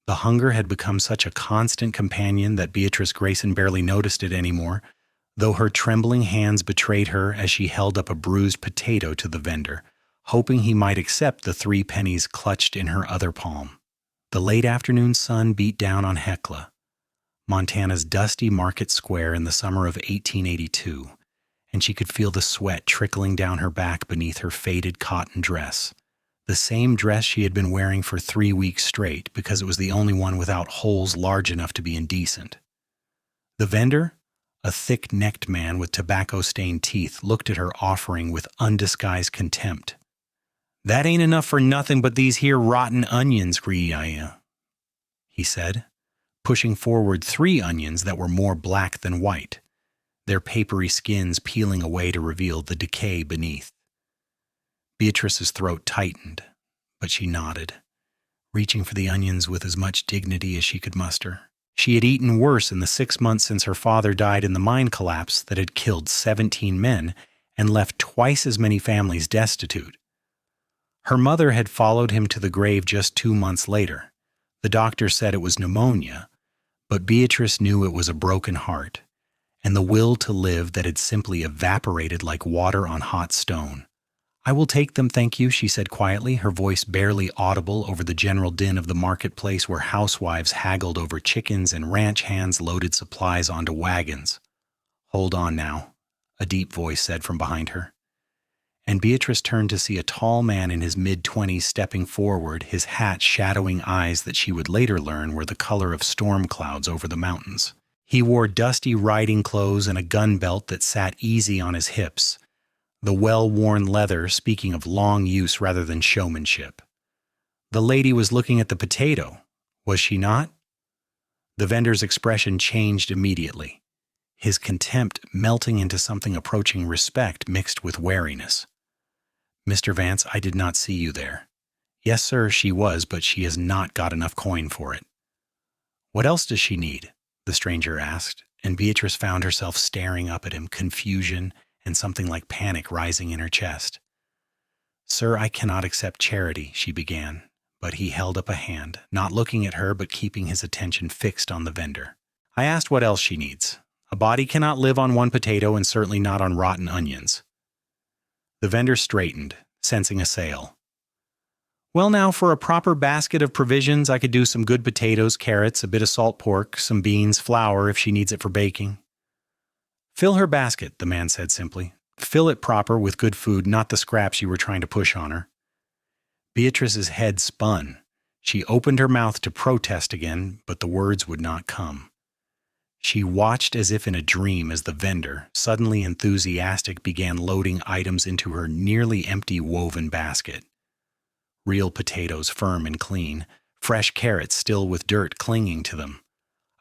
The hunger had become such a constant companion that Beatrice Greyson barely noticed it anymore, though her trembling hands betrayed her as she held up a bruised potato to the vendor, hoping he might accept the 3 pennies clutched in her other palm. The late afternoon sun beat down on Hecla, Montana's dusty market square in the summer of 1882, and she could feel the sweat trickling down her back beneath her faded cotton dress, the same dress she had been wearing for 3 weeks straight because it was the only one without holes large enough to be indecent. The vendor, a thick-necked man with tobacco-stained teeth, looked at her offering with undisguised contempt. "That ain't enough for nothing but these here rotten onions, Griaya," he said, pushing forward 3 onions that were more black than white, their papery skins peeling away to reveal the decay beneath. Beatrice's throat tightened, but she nodded, reaching for the onions with as much dignity as she could muster. She had eaten worse in the 6 months since her father died in the mine collapse that had killed 17 men and left twice as many families destitute. Her mother had followed him to the grave just 2 months later. The doctor said it was pneumonia, but Beatrice knew it was a broken heart, and the will to live that had simply evaporated like water on hot stone. "I will take them, thank you," she said quietly, her voice barely audible over the general din of the marketplace where housewives haggled over chickens and ranch hands loaded supplies onto wagons. "Hold on now," a deep voice said from behind her. And Beatrice turned to see a tall man in his mid-20s stepping forward, his hat shadowing eyes that she would later learn were the color of storm clouds over the mountains. He wore dusty riding clothes and a gun belt that sat easy on his hips, the well-worn leather speaking of long use rather than showmanship. The lady was looking at the potato, was she not? The vendor's expression changed immediately, his contempt melting into something approaching respect mixed with wariness. "Mr. Vance, I did not see you there." "Yes, sir, she was, but she has not got enough coin for it." "What else does she need?" the stranger asked, and Beatrice found herself staring up at him, confusion and something like panic rising in her chest. "Sir, I cannot accept charity," she began, but he held up a hand, not looking at her but keeping his attention fixed on the vendor. "I asked what else she needs. A body cannot live on 1 potato and certainly not on rotten onions." The vendor straightened, sensing a sale. "Well now, for a proper basket of provisions, I could do some good potatoes, carrots, a bit of salt pork, some beans, flour if she needs it for baking." "Fill her basket," the man said simply. "Fill it proper with good food, not the scraps you were trying to push on her." Beatrice's head spun. She opened her mouth to protest again, but the words would not come. She watched as if in a dream as the vendor, suddenly enthusiastic, began loading items into her nearly empty woven basket. Real potatoes, firm and clean, fresh carrots still with dirt clinging to them,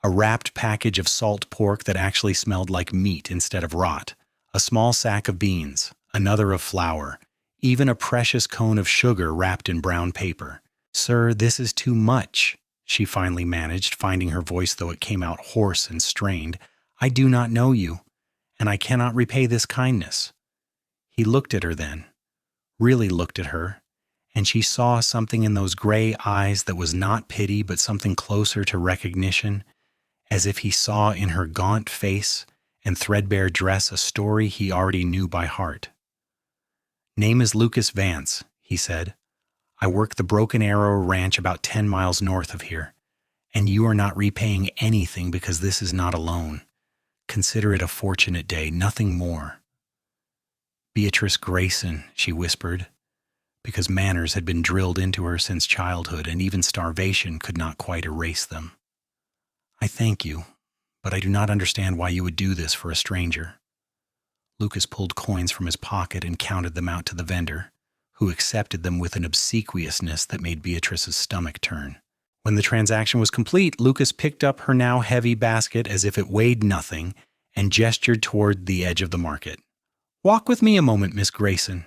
a wrapped package of salt pork that actually smelled like meat instead of rot, a small sack of beans, another of flour, even a precious cone of sugar wrapped in brown paper. "Sir, this is too much," she finally managed, finding her voice though it came out hoarse and strained. "I do not know you, and I cannot repay this kindness." He looked at her then, really looked at her, and she saw something in those gray eyes that was not pity but something closer to recognition, as if he saw in her gaunt face and threadbare dress a story he already knew by heart. "Name is Lucas Vance," he said. "I work the Broken Arrow Ranch about 10 miles north of here, and you are not repaying anything because this is not a loan. Consider it a fortunate day, nothing more." "Beatrice Greyson," she whispered, because manners had been drilled into her since childhood, and even starvation could not quite erase them. "I thank you, but I do not understand why you would do this for a stranger." Lucas pulled coins from his pocket and counted them out to the vendor, who accepted them with an obsequiousness that made Beatrice's stomach turn. When the transaction was complete, Lucas picked up her now heavy basket as if it weighed nothing and gestured toward the edge of the market. "Walk with me a moment, Miss Greyson."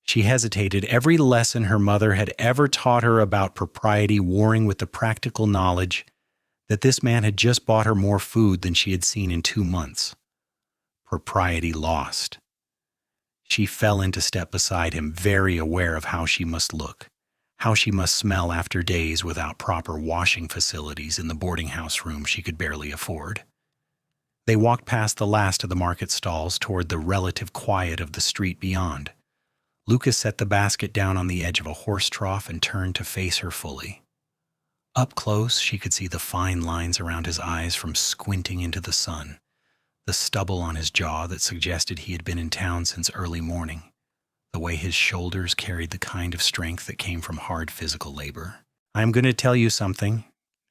She hesitated, every lesson her mother had ever taught her about propriety warring with the practical knowledge that this man had just bought her more food than she had seen in 2 months. Propriety lost. She fell into step beside him, very aware of how she must look, How she must smell after days without proper washing facilities in the boarding house room she could barely afford. They walked past the last of the market stalls toward the relative quiet of the street beyond. Lucas set the basket down on the edge of a horse trough and turned to face her fully. Up close, she could see the fine lines around his eyes from squinting into the sun, the stubble on his jaw that suggested he had been in town since early morning, the way his shoulders carried the kind of strength that came from hard physical labor. "I'm going to tell you something,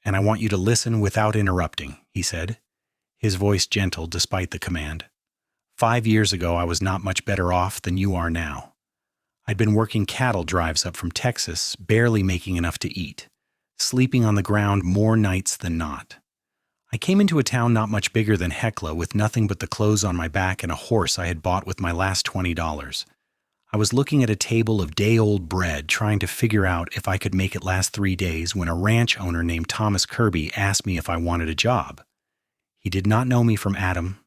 and I want you to listen without interrupting," he said, his voice gentle despite the command. 5 years ago, I was not much better off than you are now. I'd been working cattle drives up from Texas, barely making enough to eat, sleeping on the ground more nights than not. I came into a town not much bigger than Hecla with nothing but the clothes on my back and a horse I had bought with my last $20. I was looking at a table of day-old bread, trying to figure out if I could make it last 3 days when a ranch owner named Thomas Kirby asked me if I wanted a job. He did not know me from Adam,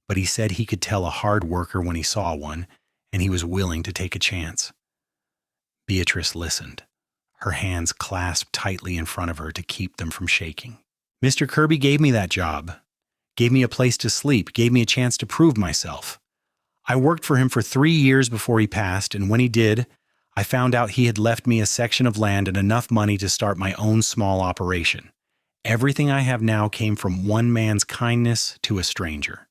but he said he could tell a hard worker when he saw one, and he was willing to take a chance. Beatrice listened, her hands clasped tightly in front of her to keep them from shaking. "Mr. Kirby gave me that job, gave me a place to sleep, gave me a chance to prove myself. I worked for him for 3 years before he passed, and when he did, I found out he had left me a section of land and enough money to start my own small operation. Everything I have now came from one man's kindness to a stranger."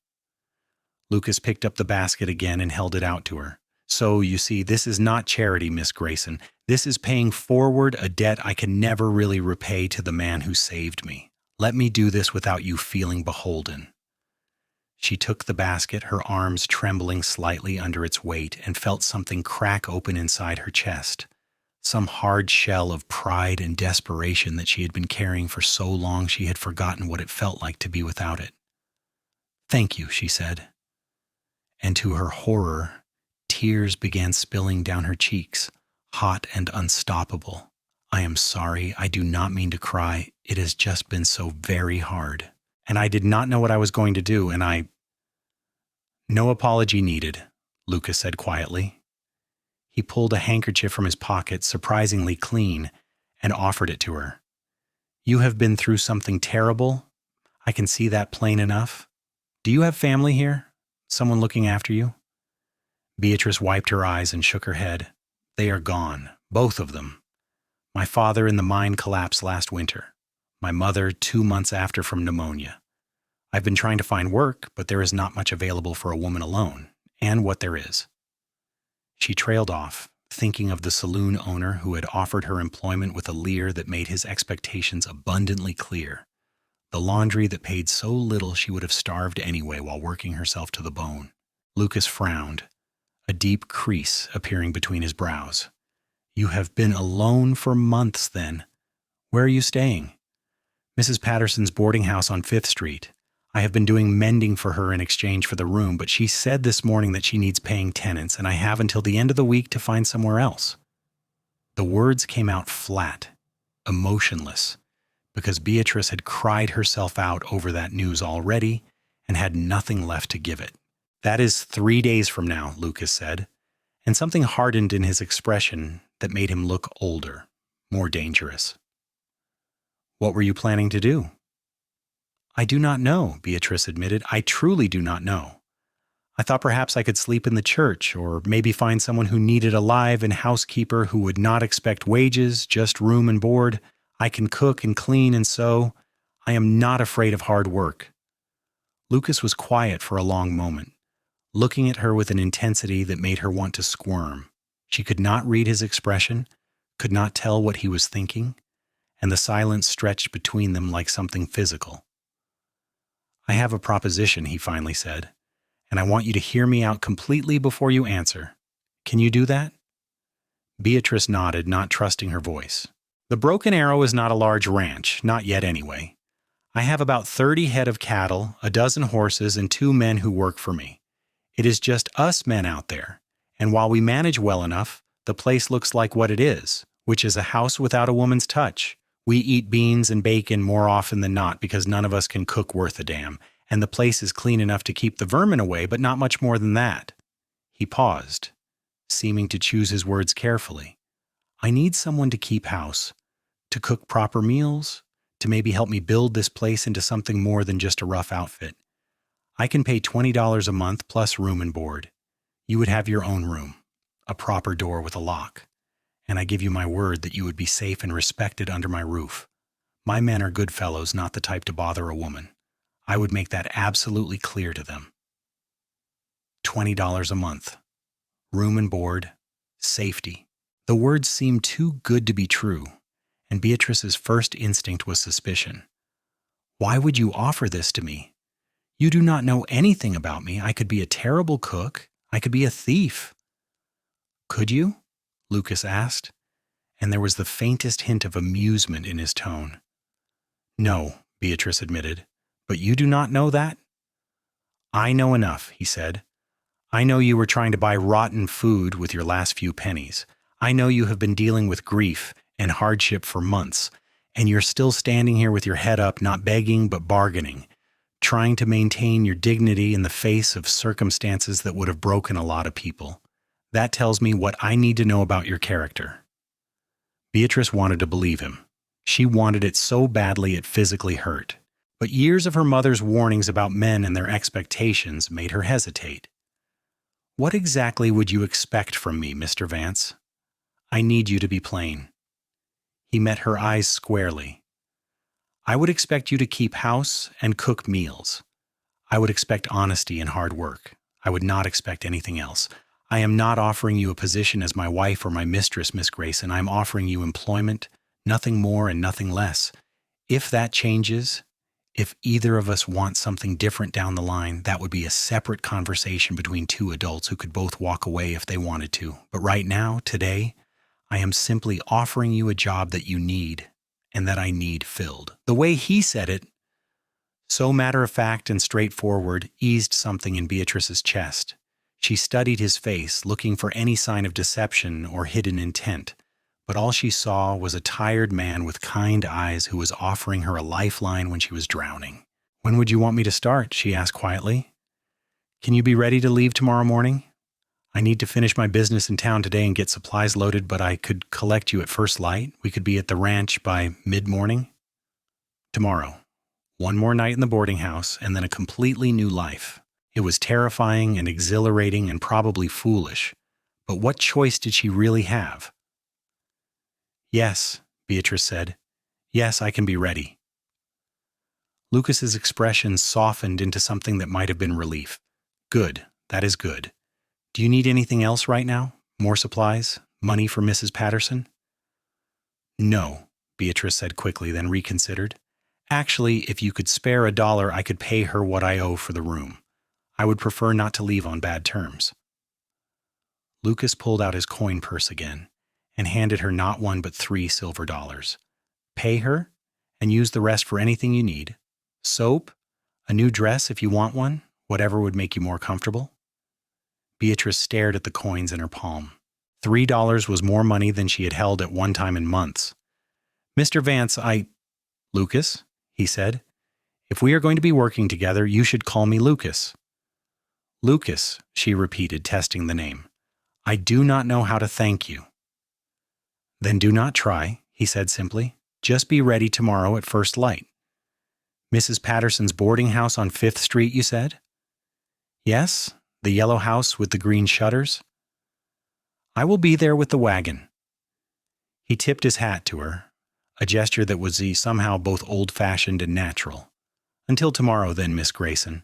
Lucas picked up the basket again and held it out to her. "So, you see, this is not charity, Miss Greyson. This is paying forward a debt I can never really repay to the man who saved me. Let me do this without you feeling beholden." She took the basket, her arms trembling slightly under its weight, and felt something crack open inside her chest, some hard shell of pride and desperation that she had been carrying for so long she had forgotten what it felt like to be without it. "Thank you," she said. And to her horror, tears began spilling down her cheeks, hot and unstoppable. "I am sorry. I do not mean to cry. It has just been so very hard. And I did not know what I was going to do, and I—" "No apology needed," Lucas said quietly. He pulled a handkerchief from his pocket, surprisingly clean, and offered it to her. "You have been through something terrible. I can see that plain enough. Do you have family here? Someone looking after you?" Beatrice wiped her eyes and shook her head. "They are gone, both of them. My father in the mine collapsed last winter. My mother 2 months after from pneumonia. I've been trying to find work, but there is not much available for a woman alone, and what there is." She trailed off, thinking of the saloon owner who had offered her employment with a leer that made his expectations abundantly clear, the laundry that paid so little she would have starved anyway while working herself to the bone. Lucas frowned, a deep crease appearing between his brows. "You have been alone for months, then. Where are you staying?" "Mrs. Patterson's boarding house on 5th Street. I have been doing mending for her in exchange for the room, but she said this morning that she needs paying tenants, and I have until the end of the week to find somewhere else." The words came out flat, emotionless, because Beatrice had cried herself out over that news already and had nothing left to give it. "That is 3 days from now," Lucas said, and something hardened in his expression that made him look older, more dangerous. "What were you planning to do?" "I do not know," Beatrice admitted. "I truly do not know. I thought perhaps I could sleep in the church, or maybe find someone who needed a live-in housekeeper who would not expect wages, just room and board. I can cook and clean and sew. I am not afraid of hard work." Lucas was quiet for a long moment, looking at her with an intensity that made her want to squirm. She could not read his expression, could not tell what he was thinking, and the silence stretched between them like something physical. "I have a proposition," he finally said, "and I want you to hear me out completely before you answer. Can you do that?" Beatrice nodded, not trusting her voice. "The Broken Arrow is not a large ranch, not yet anyway. I have about 30 head of cattle, a dozen horses, and 2 men who work for me. It is just us men out there, and while we manage well enough, the place looks like what it is, which is a house without a woman's touch. We eat beans and bacon more often than not because none of us can cook worth a damn, and the place is clean enough to keep the vermin away, but not much more than that." He paused, seeming to choose his words carefully. I need someone to keep house, to cook proper meals, to maybe help me build this place into something more than just a rough outfit. I can pay $20 a month plus room and board. You would have your own room, a proper door with a lock, and I give you my word that you would be safe and respected under my roof. My men are good fellows, not the type to bother a woman. I would make that absolutely clear to them. $20 a month. Room and board. Safety. The words seemed too good to be true, and Beatrice's first instinct was suspicion. Why would you offer this to me? You do not know anything about me. I could be a terrible cook. I could be a thief. Could you? Lucas asked, and there was the faintest hint of amusement in his tone. No, Beatrice admitted, but you do not know that? I know enough, he said. I know you were trying to buy rotten food with your last few pennies. I know you have been dealing with grief and hardship for months, and you're still standing here with your head up, not begging but bargaining, trying to maintain your dignity in the face of circumstances that would have broken a lot of people. That tells me what I need to know about your character. Beatrice wanted to believe him. She wanted it so badly it physically hurt. But years of her mother's warnings about men and their expectations made her hesitate. What exactly would you expect from me, Mr. Vance? I need you to be plain. He met her eyes squarely. I would expect you to keep house and cook meals. I would expect honesty and hard work. I would not expect anything else. I am not offering you a position as my wife or my mistress, Miss Greyson. I am offering you employment, nothing more and nothing less. If that changes, if either of us wants something different down the line, that would be a separate conversation between two adults who could both walk away if they wanted to. But right now, today, I am simply offering you a job that you need and that I need filled. The way he said it, so matter-of-fact and straightforward, eased something in Beatrice's chest. She studied his face, looking for any sign of deception or hidden intent, but all she saw was a tired man with kind eyes who was offering her a lifeline when she was drowning. When would you want me to start? She asked quietly. Can you be ready to leave tomorrow morning? I need to finish my business in town today and get supplies loaded, but I could collect you at first light. We could be at the ranch by mid-morning. Tomorrow. One more night in the boarding house, and then a completely new life. It was terrifying and exhilarating and probably foolish, but what choice did she really have? Yes, Beatrice said. Yes, I can be ready. Lucas's expression softened into something that might have been relief. Good, that is good. Do you need anything else right now? More supplies? Money for Mrs. Patterson? No, Beatrice said quickly, then reconsidered. Actually, if you could spare $1, I could pay her what I owe for the room. I would prefer not to leave on bad terms. Lucas pulled out his coin purse again and handed her not one but $3 silver. Pay her and use the rest for anything you need. Soap, a new dress if you want one, whatever would make you more comfortable. Beatrice stared at the coins in her palm. $3 was more money than she had held at one time in months. Mr. Vance, Lucas, he said, if we are going to be working together, you should call me Lucas. Lucas, she repeated, testing the name. I do not know how to thank you. Then do not try, he said simply. Just be ready tomorrow at first light. Mrs. Patterson's boarding house on 5th Street, you said? Yes, the yellow house with the green shutters. I will be there with the wagon. He tipped his hat to her, a gesture that was somehow both old-fashioned and natural. Until tomorrow, then, Miss Greyson.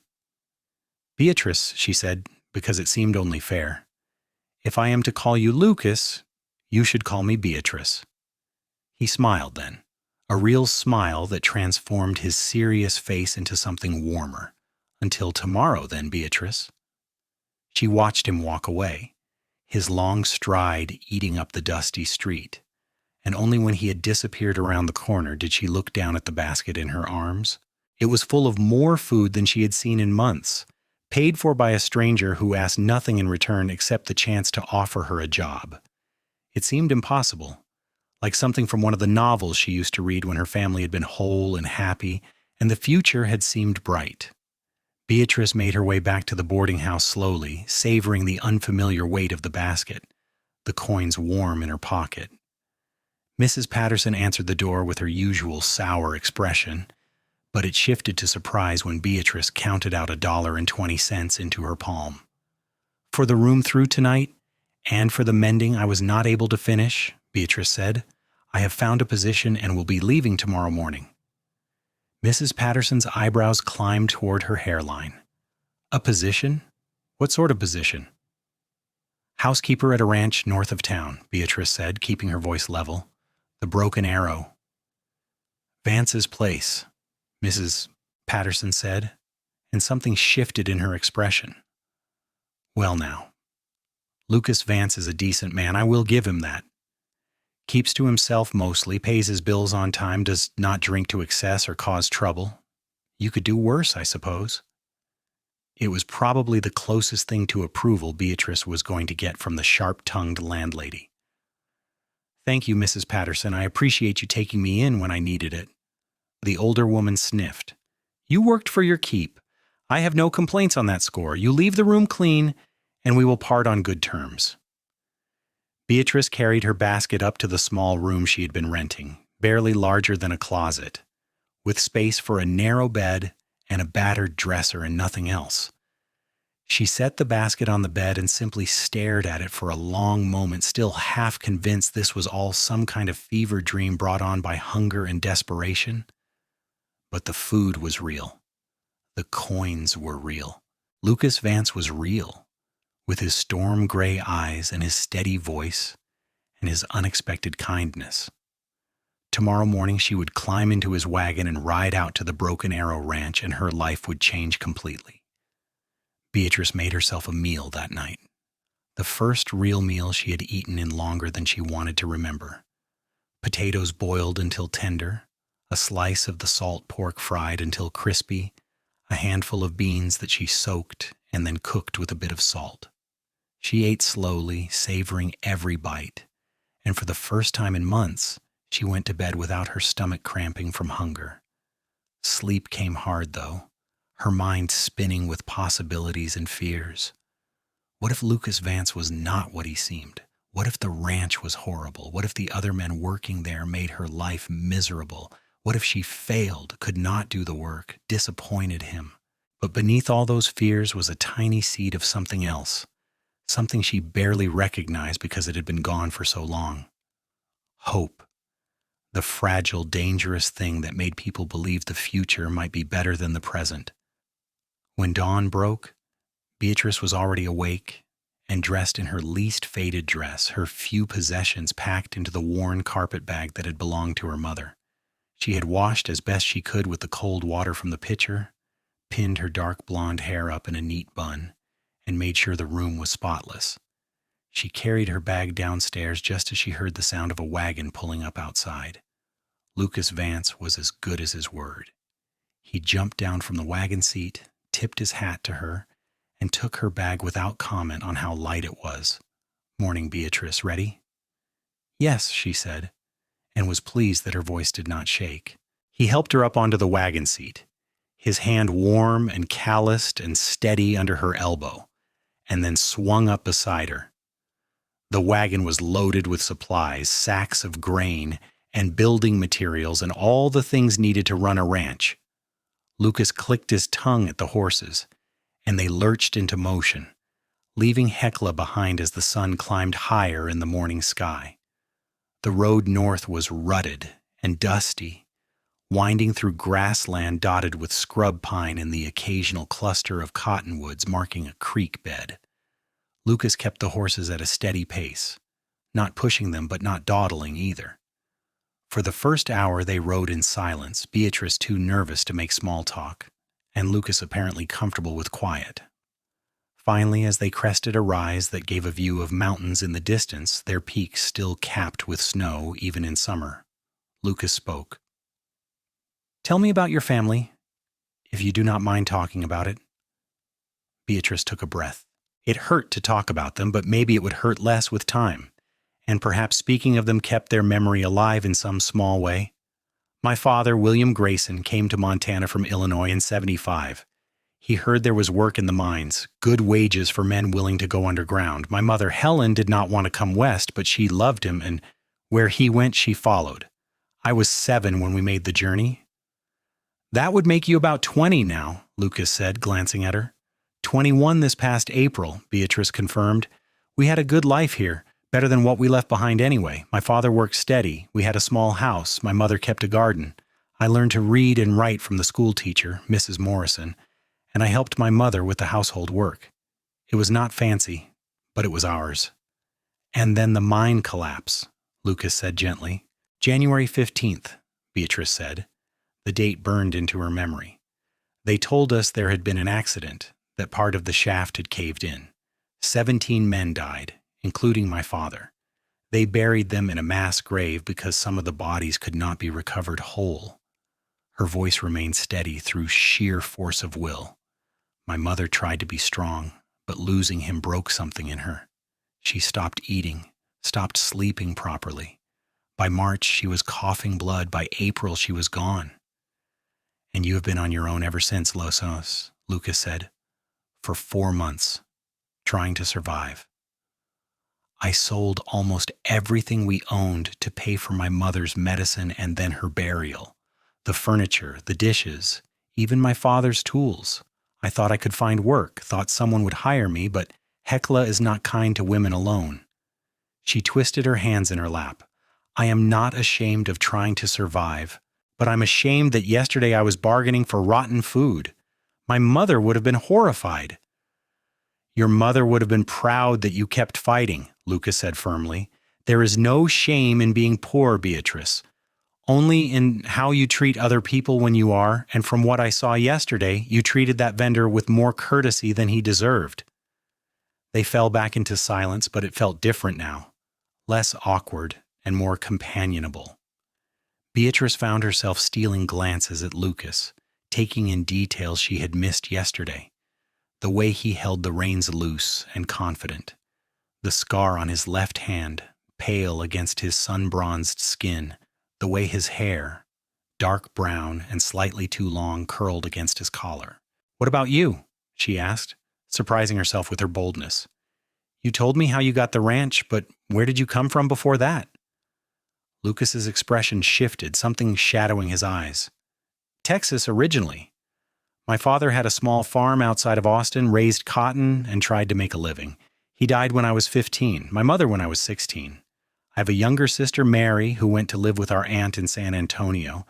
Beatrice, she said, because it seemed only fair. If I am to call you Lucas, you should call me Beatrice. He smiled then, a real smile that transformed his serious face into something warmer. Until tomorrow, then, Beatrice. She watched him walk away, his long stride eating up the dusty street, and only when he had disappeared around the corner did she look down at the basket in her arms. It was full of more food than she had seen in months, paid for by a stranger who asked nothing in return except the chance to offer her a job. It seemed impossible, like something from one of the novels she used to read when her family had been whole and happy, and the future had seemed bright. Beatrice made her way back to the boarding house slowly, savoring the unfamiliar weight of the basket, the coins warm in her pocket. Mrs. Patterson answered the door with her usual sour expression, but it shifted to surprise when Beatrice counted out $1.20 into her palm. "For the room through tonight, and for the mending I was not able to finish," Beatrice said. "I have found a position and will be leaving tomorrow morning." Mrs. Patterson's eyebrows climbed toward her hairline. "A position? What sort of position?" "Housekeeper at a ranch north of town," Beatrice said, keeping her voice level. "The Broken Arrow." "Vance's place," Mrs. Patterson said, and something shifted in her expression. "Well now, Lucas Vance is a decent man, I will give him that. Keeps to himself mostly, pays his bills on time, does not drink to excess or cause trouble. You could do worse, I suppose." It was probably the closest thing to approval Beatrice was going to get from the sharp-tongued landlady. "Thank you, Mrs. Patterson. I appreciate you taking me in when I needed it." The older woman sniffed. "You worked for your keep. I have no complaints on that score. You leave the room clean, and we will part on good terms." Beatrice carried her basket up to the small room she had been renting, barely larger than a closet, with space for a narrow bed and a battered dresser and nothing else. She set the basket on the bed and simply stared at it for a long moment, still half convinced this was all some kind of fever dream brought on by hunger and desperation. But the food was real. The coins were real. Lucas Vance was real, with his storm gray eyes and his steady voice and his unexpected kindness. Tomorrow morning she would climb into his wagon and ride out to the Broken Arrow Ranch, and her life would change completely. Beatrice made herself a meal that night, the first real meal she had eaten in longer than she wanted to remember. Potatoes boiled until tender, a slice of the salt pork fried until crispy, a handful of beans that she soaked and then cooked with a bit of salt. She ate slowly, savoring every bite, and for the first time in months, she went to bed without her stomach cramping from hunger. Sleep came hard, though, her mind spinning with possibilities and fears. What if Lucas Vance was not what he seemed? What if the ranch was horrible? What if the other men working there made her life miserable? What if she failed, could not do the work, disappointed him? But beneath all those fears was a tiny seed of something else, something she barely recognized because it had been gone for so long. Hope. The fragile, dangerous thing that made people believe the future might be better than the present. When dawn broke, Beatrice was already awake and dressed in her least faded dress, her few possessions packed into the worn carpet bag that had belonged to her mother. She had washed as best she could with the cold water from the pitcher, pinned her dark blonde hair up in a neat bun, and made sure the room was spotless. She carried her bag downstairs just as she heard the sound of a wagon pulling up outside. Lucas Vance was as good as his word. He jumped down from the wagon seat, tipped his hat to her, and took her bag without comment on how light it was. "Morning, Beatrice. Ready?" "Yes," she said, and was pleased that her voice did not shake. He helped her up onto the wagon seat, his hand warm and calloused and steady under her elbow, and then swung up beside her. The wagon was loaded with supplies, sacks of grain, and building materials, and all the things needed to run a ranch. Lucas clicked his tongue at the horses, and they lurched into motion, leaving Hecla behind as the sun climbed higher in the morning sky. The road north was rutted and dusty, winding through grassland dotted with scrub pine and the occasional cluster of cottonwoods marking a creek bed. Lucas kept the horses at a steady pace, not pushing them but not dawdling either. For the first hour they rode in silence, Beatrice too nervous to make small talk, and Lucas apparently comfortable with quiet. Finally, as they crested a rise that gave a view of mountains in the distance, their peaks still capped with snow even in summer, Lucas spoke. "Tell me about your family, if you do not mind talking about it." Beatrice took a breath. It hurt to talk about them, but maybe it would hurt less with time, and perhaps speaking of them kept their memory alive in some small way. "My father, William Greyson, came to Montana from Illinois in '75. He heard there was work in the mines, good wages for men willing to go underground. My mother, Helen, did not want to come west, but she loved him and, Where he went, she followed. I was 7 when we made the journey. That would make you about 20 now, Lucas said, glancing at her. 21 this past April, Beatrice confirmed. We had a good life here, better than what we left behind anyway. My father worked steady. We had a small house. My mother kept a garden. I learned to read and write from the school teacher, Mrs. Morrison, and I helped my mother with the household work. It was not fancy, but it was ours. And then the mine collapse, Lucas said gently. January 15th, Beatrice said. The date burned into her memory. They told us there had been an accident, that part of the shaft had caved in. 17 men died, including my father. They buried them in a mass grave because some of the bodies could not be recovered whole. Her voice remained steady through sheer force of will. My mother tried to be strong, but losing him broke something in her. She stopped eating, stopped sleeping properly. By March, she was coughing blood. By April, she was gone. And you have been on your own ever since, Los, Lucas said. For 4 months, trying to survive. I sold almost everything we owned to pay for my mother's medicine and then her burial. The furniture, the dishes, even my father's tools. I thought I could find work, thought someone would hire me, but Hecla is not kind to women alone. She twisted her hands in her lap. I am not ashamed of trying to survive, but I'm ashamed that yesterday I was bargaining for rotten food. My mother would have been horrified. Your mother would have been proud that you kept fighting, Lucas said firmly. There is no shame in being poor, Beatrice. Only in how you treat other people when you are, and from what I saw yesterday, you treated that vendor with more courtesy than he deserved. They fell back into silence, but it felt different now, less awkward and more companionable. Beatrice found herself stealing glances at Lucas, taking in details she had missed yesterday. The way he held the reins loose and confident. The scar on his left hand, pale against his sun-bronzed skin. The way his hair, dark brown and slightly too long, curled against his collar. What about you? She asked, surprising herself with her boldness. You told me how you got the ranch, but where did you come from before that? Lucas's expression shifted, something shadowing his eyes. Texas originally. My father had a small farm outside of Austin, raised cotton, and tried to make a living. He died when I was 15, my mother when I was 16. I have a younger sister, Mary, who went to live with our aunt in San Antonio.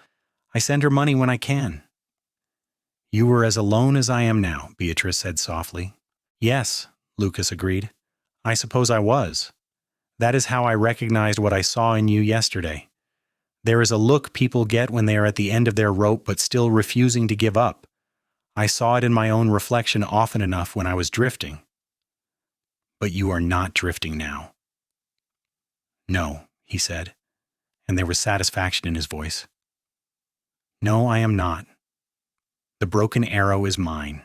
I send her money when I can. You were as alone as I am now, Beatrice said softly. Yes, Lucas agreed. I suppose I was. That is how I recognized what I saw in you yesterday. There is a look people get when they are at the end of their rope but still refusing to give up. I saw it in my own reflection often enough when I was drifting. But you are not drifting now. No, he said, and there was satisfaction in his voice. No, I am not. The broken arrow is mine,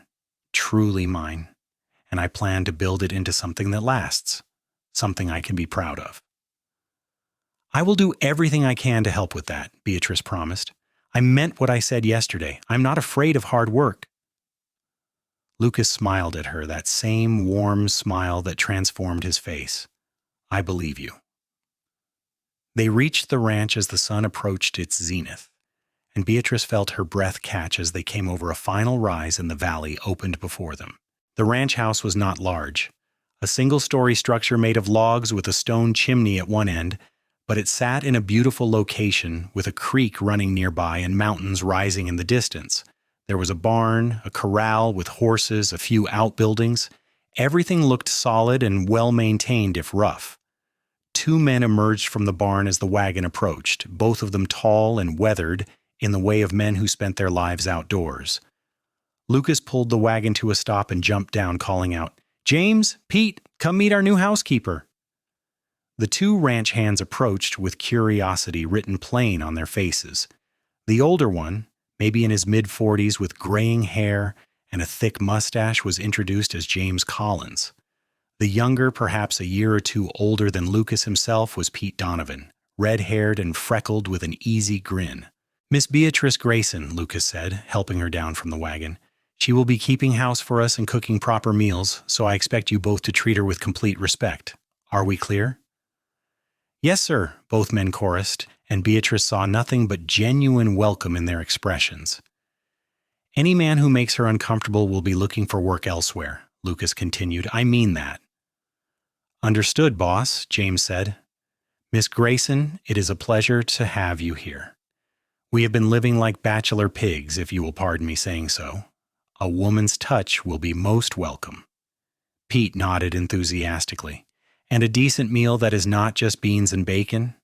truly mine, and I plan to build it into something that lasts, something I can be proud of. I will do everything I can to help with that, Beatrice promised. I meant what I said yesterday. I'm not afraid of hard work. Lucas smiled at her, that same warm smile that transformed his face. I believe you. They reached the ranch as the sun approached its zenith, and Beatrice felt her breath catch as they came over a final rise in the valley opened before them. The ranch house was not large, a single-story structure made of logs with a stone chimney at one end, but it sat in a beautiful location with a creek running nearby and mountains rising in the distance. There was a barn, a corral with horses, a few outbuildings. Everything looked solid and well-maintained if rough. 2 men emerged from the barn as the wagon approached, both of them tall and weathered in the way of men who spent their lives outdoors. Lucas pulled the wagon to a stop and jumped down, calling out, "James, Pete, come meet our new housekeeper." The 2 ranch hands approached with curiosity written plain on their faces. The older one, maybe in his mid-40s with graying hair and a thick mustache, was introduced as James Collins. The younger, perhaps a year or 2 older than Lucas himself, was Pete Donovan, red-haired and freckled with an easy grin. "Miss Beatrice Greyson," Lucas said, helping her down from the wagon. "She will be keeping house for us and cooking proper meals, so I expect you both to treat her with complete respect. Are we clear?" "Yes, sir," both men chorused, and Beatrice saw nothing but genuine welcome in their expressions. "Any man who makes her uncomfortable will be looking for work elsewhere," Lucas continued. "I mean that." "Understood, boss," James said. "Miss Greyson, it is a pleasure to have you here. We have been living like bachelor pigs, if you will pardon me saying so. A woman's touch will be most welcome." Pete nodded enthusiastically. "And a decent meal that is not just beans and bacon?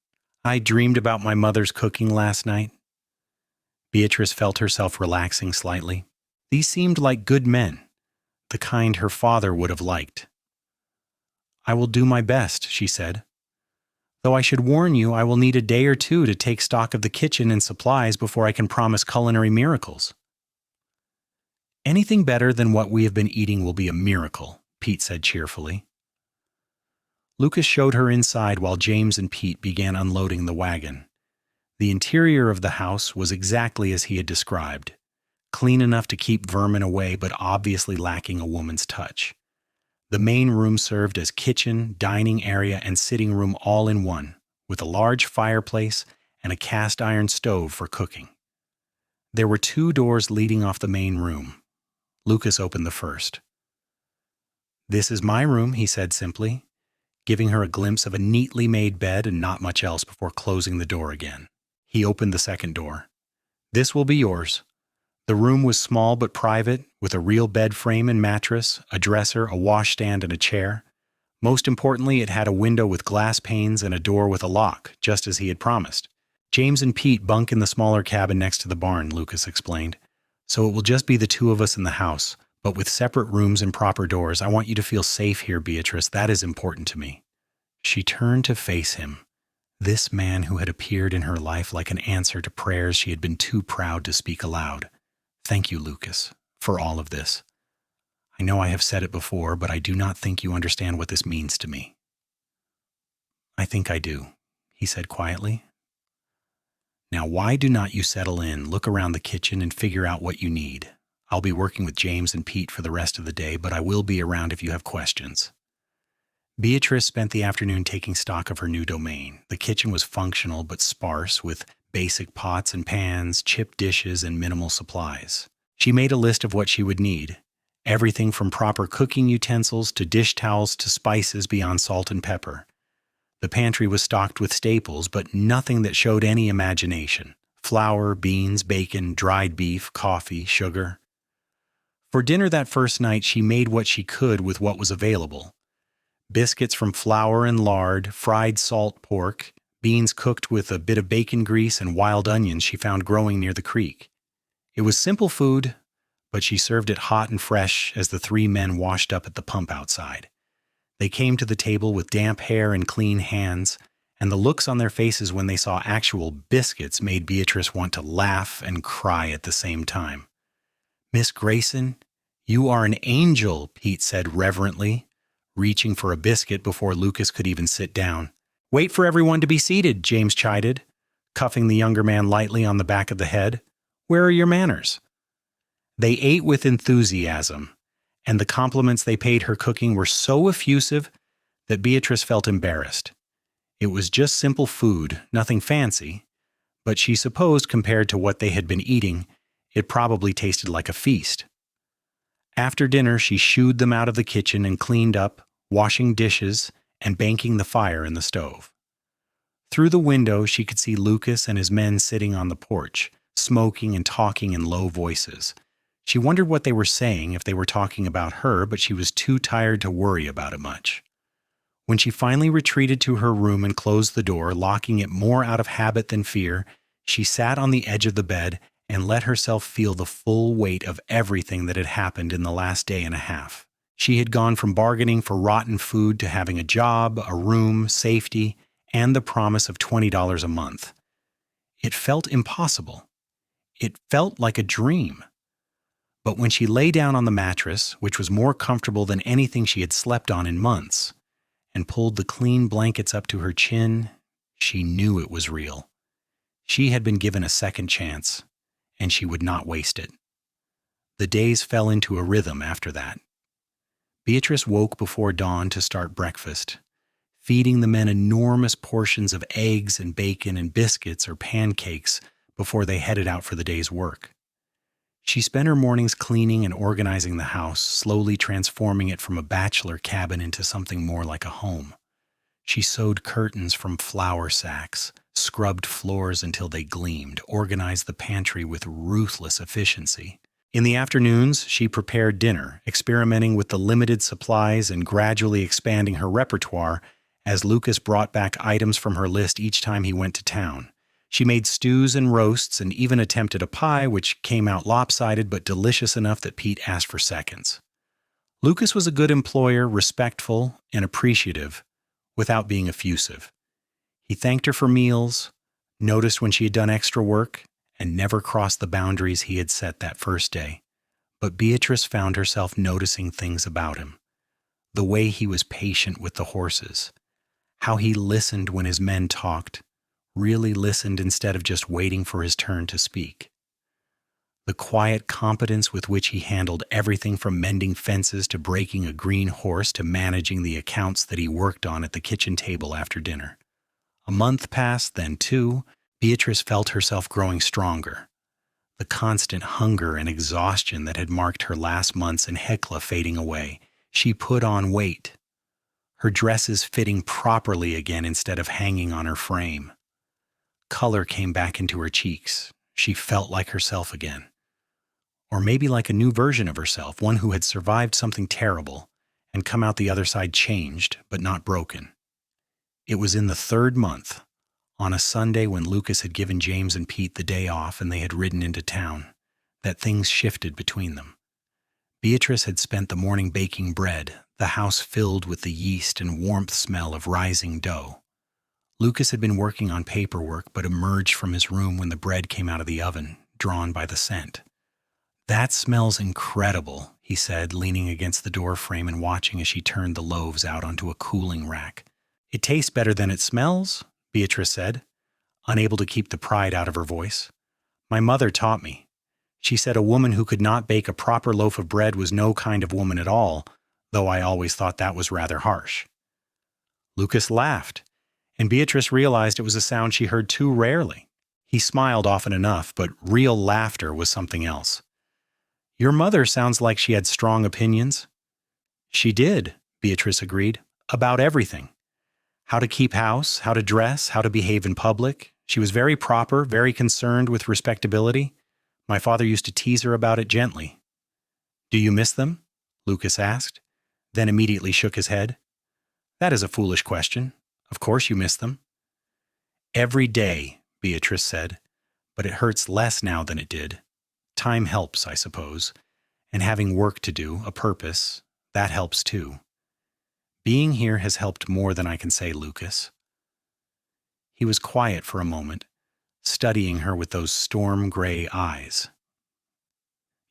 I dreamed about my mother's cooking last night." Beatrice felt herself relaxing slightly. These seemed like good men, the kind her father would have liked. "I will do my best," she said. "Though I should warn you, I will need a day or two to take stock of the kitchen and supplies before I can promise culinary miracles." "Anything better than what we have been eating will be a miracle," Pete said cheerfully. Lucas showed her inside while James and Pete began unloading the wagon. The interior of the house was exactly as he had described, clean enough to keep vermin away but obviously lacking a woman's touch. The main room served as kitchen, dining area, and sitting room all in one, with a large fireplace and a cast iron stove for cooking. There were 2 doors leading off the main room. Lucas opened the first. "This is my room," he said simply, giving her a glimpse of a neatly made bed and not much else before closing the door again. He opened the second door. "This will be yours." The room was small but private, with a real bed frame and mattress, a dresser, a washstand, and a chair. Most importantly, it had a window with glass panes and a door with a lock, just as he had promised. "James and Pete bunk in the smaller cabin next to the barn," Lucas explained. "So it will just be the 2 of us in the house, but with separate rooms and proper doors. I want you to feel safe here, Beatrice. That is important to me." She turned to face him. This man who had appeared in her life like an answer to prayers she had been too proud to speak aloud. "Thank you, Lucas, for all of this. I know I have said it before, but I do not think you understand what this means to me." "I think I do," he said quietly. "Now why do not you settle in, look around the kitchen, and figure out what you need? I'll be working with James and Pete for the rest of the day, but I will be around if you have questions." Beatrice spent the afternoon taking stock of her new domain. The kitchen was functional but sparse, with basic pots and pans, chipped dishes, and minimal supplies. She made a list of what she would need, everything from proper cooking utensils to dish towels to spices beyond salt and pepper. The pantry was stocked with staples, but nothing that showed any imagination. Flour, beans, bacon, dried beef, coffee, sugar. For dinner that first night, she made what she could with what was available. Biscuits from flour and lard, fried salt pork, beans cooked with a bit of bacon grease, and wild onions she found growing near the creek. It was simple food, but she served it hot and fresh as the 3 men washed up at the pump outside. They came to the table with damp hair and clean hands, and the looks on their faces when they saw actual biscuits made Beatrice want to laugh and cry at the same time. "Miss Greyson, you are an angel," Pete said reverently, reaching for a biscuit before Lucas could even sit down. "Wait for everyone to be seated," James chided, cuffing the younger man lightly on the back of the head. "Where are your manners?" They ate with enthusiasm, and the compliments they paid her cooking were so effusive that Beatrice felt embarrassed. It was just simple food, nothing fancy, but she supposed compared to what they had been eating, it probably tasted like a feast. After dinner, she shooed them out of the kitchen and cleaned up, washing dishes and banking the fire in the stove. Through the window, she could see Lucas and his men sitting on the porch, smoking and talking in low voices. She wondered what they were saying, if they were talking about her, but she was too tired to worry about it much. When she finally retreated to her room and closed the door, locking it more out of habit than fear, she sat on the edge of the bed and let herself feel the full weight of everything that had happened in the last day and a half. She had gone from bargaining for rotten food to having a job, a room, safety, and the promise of $20 a month. It felt impossible. It felt like a dream. But when she lay down on the mattress, which was more comfortable than anything she had slept on in months, and pulled the clean blankets up to her chin, she knew it was real. She had been given a second chance, and she would not waste it. The days fell into a rhythm after that. Beatrice woke before dawn to start breakfast, feeding the men enormous portions of eggs and bacon and biscuits or pancakes before they headed out for the day's work. She spent her mornings cleaning and organizing the house, slowly transforming it from a bachelor cabin into something more like a home. She sewed curtains from flour sacks, scrubbed floors until they gleamed, organized the pantry with ruthless efficiency. In the afternoons, she prepared dinner, experimenting with the limited supplies and gradually expanding her repertoire as Lucas brought back items from her list each time he went to town. She made stews and roasts and even attempted a pie, which came out lopsided but delicious enough that Pete asked for seconds. Lucas was a good employer, respectful and appreciative, without being effusive. He thanked her for meals, noticed when she had done extra work, and never crossed the boundaries he had set that first day. But Beatrice found herself noticing things about him. The way he was patient with the horses, how he listened when his men talked, really listened instead of just waiting for his turn to speak. The quiet competence with which he handled everything from mending fences to breaking a green horse to managing the accounts that he worked on at the kitchen table after dinner. A month passed, then two. Beatrice felt herself growing stronger. The constant hunger and exhaustion that had marked her last months in Hecla fading away. She put on weight, her dresses fitting properly again instead of hanging on her frame. Color came back into her cheeks. She felt like herself again. Or maybe like a new version of herself, one who had survived something terrible and come out the other side changed, but not broken. It was in the third month, on a Sunday when Lucas had given James and Pete the day off and they had ridden into town, that things shifted between them. Beatrice had spent the morning baking bread, the house filled with the yeast and warmth smell of rising dough. Lucas had been working on paperwork but emerged from his room when the bread came out of the oven, drawn by the scent. "That smells incredible," he said, leaning against the door frame and watching as she turned the loaves out onto a cooling rack. "It tastes better than it smells," Beatrice said, unable to keep the pride out of her voice. "My mother taught me. She said a woman who could not bake a proper loaf of bread was no kind of woman at all, though I always thought that was rather harsh." Lucas laughed, and Beatrice realized it was a sound she heard too rarely. He smiled often enough, but real laughter was something else. "Your mother sounds like she had strong opinions." "She did," Beatrice agreed, "about everything. How to keep house, how to dress, how to behave in public. She was very proper, very concerned with respectability. My father used to tease her about it gently." "Do you miss them?" Lucas asked, then immediately shook his head. "That is a foolish question. Of course you miss them." "Every day," Beatrice said, "but it hurts less now than it did. Time helps, I suppose, and having work to do, a purpose, that helps too. Being here has helped more than I can say, Lucas." He was quiet for a moment, studying her with those storm-gray eyes.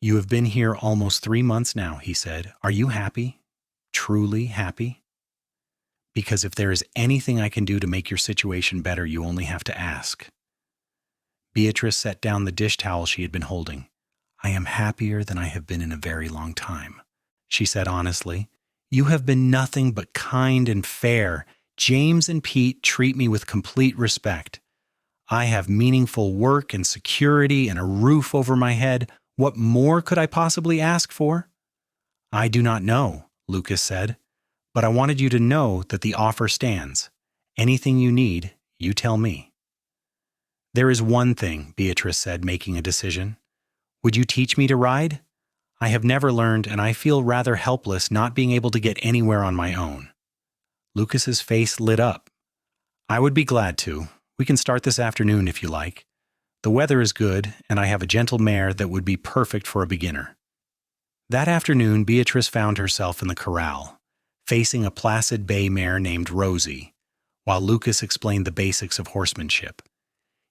"You have been here almost 3 months now," he said. "Are you happy? Truly happy? Because if there is anything I can do to make your situation better, you only have to ask." Beatrice set down the dish towel she had been holding. "I am happier than I have been in a very long time," she said honestly. "You have been nothing but kind and fair. James and Pete treat me with complete respect. I have meaningful work and security and a roof over my head. What more could I possibly ask for?" "I do not know," Lucas said, "but I wanted you to know that the offer stands. Anything you need, you tell me." "There is one thing," Beatrice said, making a decision. "Would you teach me to ride? I have never learned, and I feel rather helpless not being able to get anywhere on my own." Lucas's face lit up. "I would be glad to. We can start this afternoon if you like. The weather is good, and I have a gentle mare that would be perfect for a beginner." That afternoon, Beatrice found herself in the corral, facing a placid bay mare named Rosie, while Lucas explained the basics of horsemanship.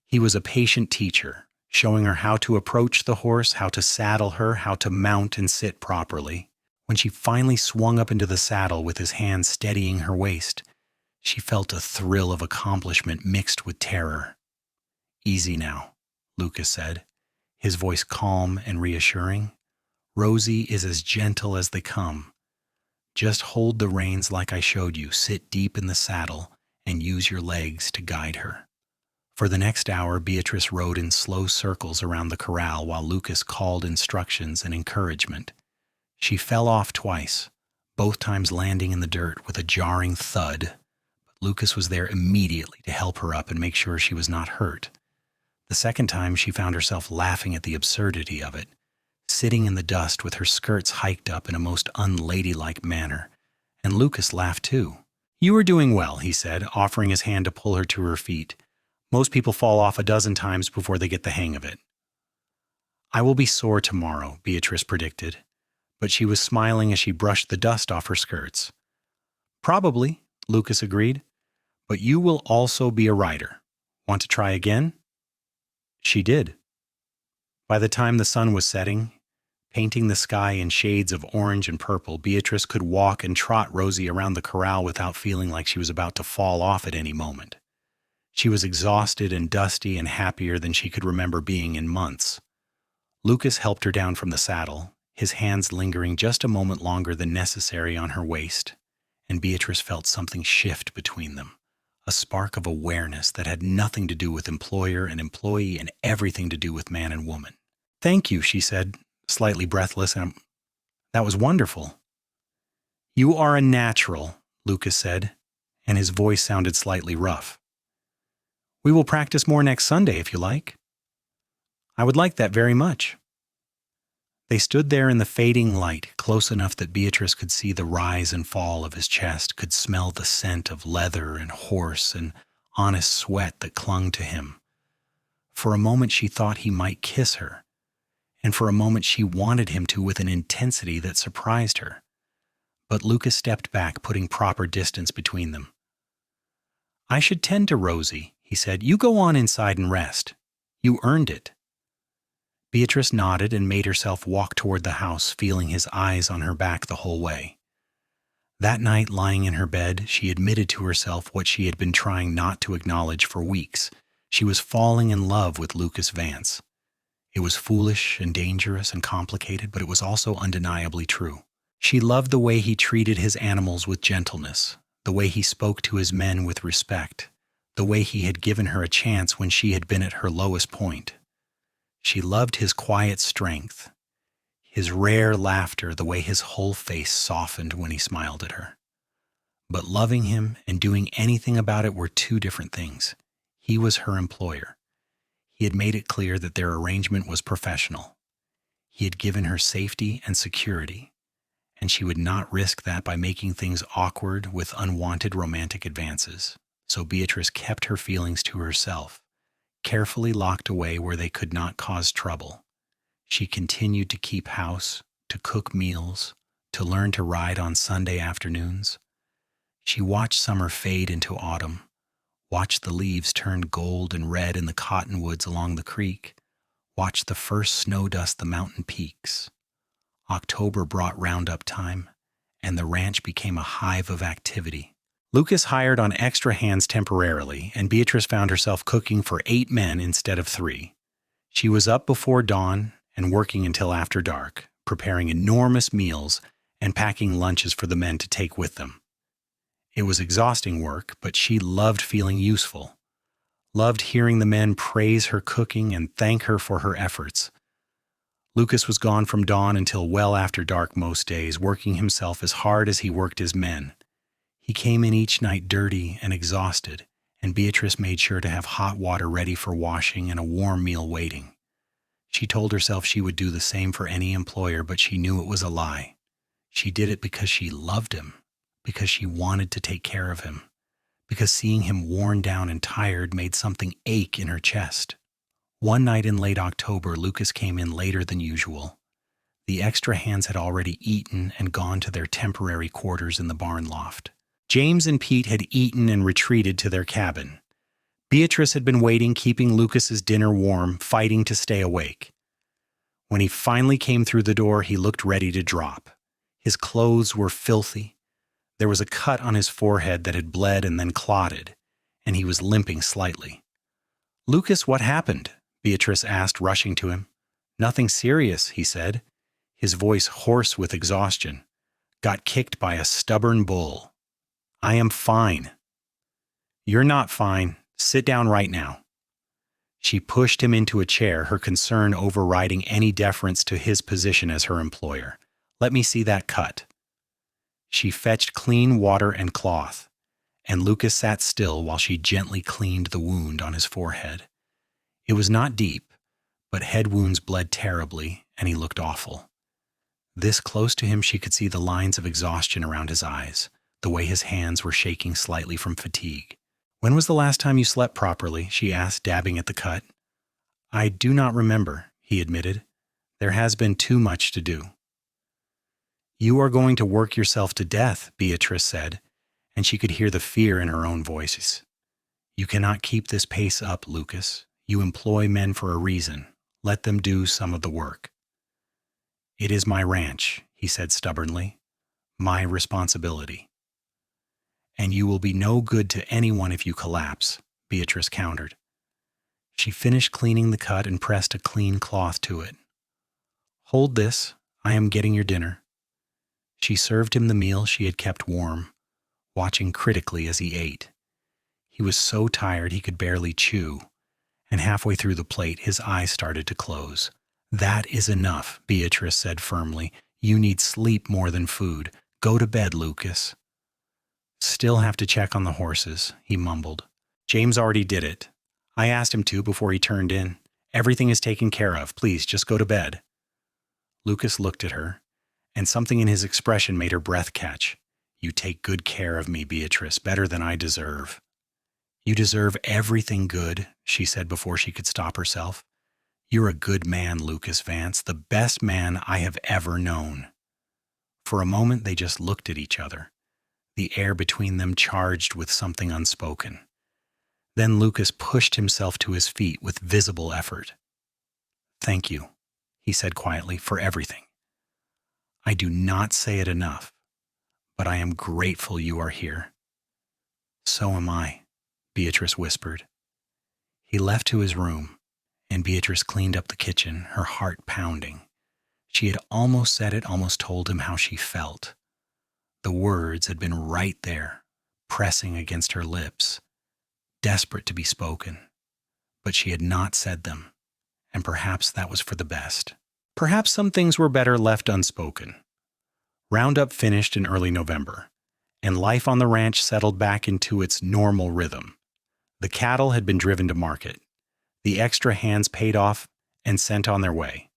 He was a patient teacher, showing her how to approach the horse, how to saddle her, how to mount and sit properly. When she finally swung up into the saddle with his hand steadying her waist, she felt a thrill of accomplishment mixed with terror. "Easy now," Lucas said, his voice calm and reassuring. "Rosie is as gentle as they come. Just hold the reins like I showed you, sit deep in the saddle, and use your legs to guide her." For the next hour, Beatrice rode in slow circles around the corral while Lucas called instructions and encouragement. She fell off twice, both times landing in the dirt with a jarring thud, but Lucas was there immediately to help her up and make sure she was not hurt. The second time, she found herself laughing at the absurdity of it, sitting in the dust with her skirts hiked up in a most unladylike manner, and Lucas laughed too. "You are doing well," he said, offering his hand to pull her to her feet. "Most people fall off a dozen times before they get the hang of it." "I will be sore tomorrow," Beatrice predicted, but she was smiling as she brushed the dust off her skirts. "Probably," Lucas agreed, "but you will also be a rider. Want to try again?" She did. By the time the sun was setting, painting the sky in shades of orange and purple, Beatrice could walk and trot Rosie around the corral without feeling like she was about to fall off at any moment. She was exhausted and dusty and happier than she could remember being in months. Lucas helped her down from the saddle, his hands lingering just a moment longer than necessary on her waist, and Beatrice felt something shift between them, a spark of awareness that had nothing to do with employer and employee and everything to do with man and woman. "Thank you," she said, slightly breathless, and "that was wonderful." "You are a natural," Lucas said, and his voice sounded slightly rough. "We will practice more next Sunday if you like." "I would like that very much." They stood there in the fading light, close enough that Beatrice could see the rise and fall of his chest, could smell the scent of leather and horse and honest sweat that clung to him. For a moment she thought he might kiss her, and for a moment she wanted him to with an intensity that surprised her. But Lucas stepped back, putting proper distance between them. "I should tend to Rosie," he said. "You go on inside and rest. You earned it." Beatrice nodded and made herself walk toward the house, feeling his eyes on her back the whole way. That night, lying in her bed, she admitted to herself what she had been trying not to acknowledge for weeks. She was falling in love with Lucas Vance. It was foolish and dangerous and complicated, but it was also undeniably true. She loved the way he treated his animals with gentleness, the way he spoke to his men with respect, the way he had given her a chance when she had been at her lowest point. She loved his quiet strength, his rare laughter, the way his whole face softened when he smiled at her. But loving him and doing anything about it were two different things. He was her employer. He had made it clear that their arrangement was professional. He had given her safety and security, and she would not risk that by making things awkward with unwanted romantic advances. So Beatrice kept her feelings to herself, carefully locked away where they could not cause trouble. She continued to keep house, to cook meals, to learn to ride on Sunday afternoons. She watched summer fade into autumn, watched the leaves turn gold and red in the cottonwoods along the creek, watched the first snow dust the mountain peaks. October brought roundup time, and the ranch became a hive of activity. Lucas hired on extra hands temporarily, and Beatrice found herself cooking for 8 men instead of 3. She was up before dawn and working until after dark, preparing enormous meals and packing lunches for the men to take with them. It was exhausting work, but she loved feeling useful, loved hearing the men praise her cooking and thank her for her efforts. Lucas was gone from dawn until well after dark most days, working himself as hard as he worked his men. He came in each night dirty and exhausted, and Beatrice made sure to have hot water ready for washing and a warm meal waiting. She told herself she would do the same for any employer, but she knew it was a lie. She did it because she loved him, because she wanted to take care of him, because seeing him worn down and tired made something ache in her chest. One night in late October, Lucas came in later than usual. The extra hands had already eaten and gone to their temporary quarters in the barn loft. James and Pete had eaten and retreated to their cabin. Beatrice had been waiting, keeping Lucas's dinner warm, fighting to stay awake. When he finally came through the door, he looked ready to drop. His clothes were filthy. There was a cut on his forehead that had bled and then clotted, and he was limping slightly. "Lucas, what happened?" Beatrice asked, rushing to him. "Nothing serious," he said, his voice hoarse with exhaustion. got kicked by a stubborn bull. I am fine. You're not fine. Sit down right now. She pushed him into a chair, her concern overriding any deference to his position as her employer. Let me see that cut. She fetched clean water and cloth, and Lucas sat still while she gently cleaned the wound on his forehead. It was not deep, but head wounds bled terribly, and he looked awful. This close to him, she could see the lines of exhaustion around his eyes, the way his hands were shaking slightly from fatigue. When was the last time you slept properly? She asked, dabbing at the cut. I do not remember, he admitted. There has been too much to do. You are going to work yourself to death, Beatrice said, and she could hear the fear in her own voices. You cannot keep this pace up, Lucas. You employ men for a reason. Let them do some of the work. It is my ranch, he said stubbornly. My responsibility. And you will be no good to anyone if you collapse, Beatrice countered. She finished cleaning the cut and pressed a clean cloth to it. Hold this. I am getting your dinner. She served him the meal she had kept warm, watching critically as he ate. He was so tired he could barely chew, and halfway through the plate his eyes started to close. That is enough, Beatrice said firmly. You need sleep more than food. Go to bed, Lucas. Still have to check on the horses, he mumbled. James already did it. I asked him to before he turned in. Everything is taken care of. Please, just go to bed. Lucas looked at her, and something in his expression made her breath catch. You take good care of me, Beatrice, better than I deserve. You deserve everything good, she said before she could stop herself. You're a good man, Lucas Vance, the best man I have ever known. For a moment they just looked at each other, the air between them charged with something unspoken. Then Lucas pushed himself to his feet with visible effort. Thank you, he said quietly, for everything. I do not say it enough, but I am grateful you are here. So am I, Beatrice whispered. He left to his room, and Beatrice cleaned up the kitchen, her heart pounding. She had almost said it, almost told him how she felt. The words had been right there, pressing against her lips, desperate to be spoken. But she had not said them, and perhaps that was for the best. Perhaps some things were better left unspoken. Roundup finished in early November, and life on the ranch settled back into its normal rhythm. The cattle had been driven to market. The extra hands paid off and sent on their way.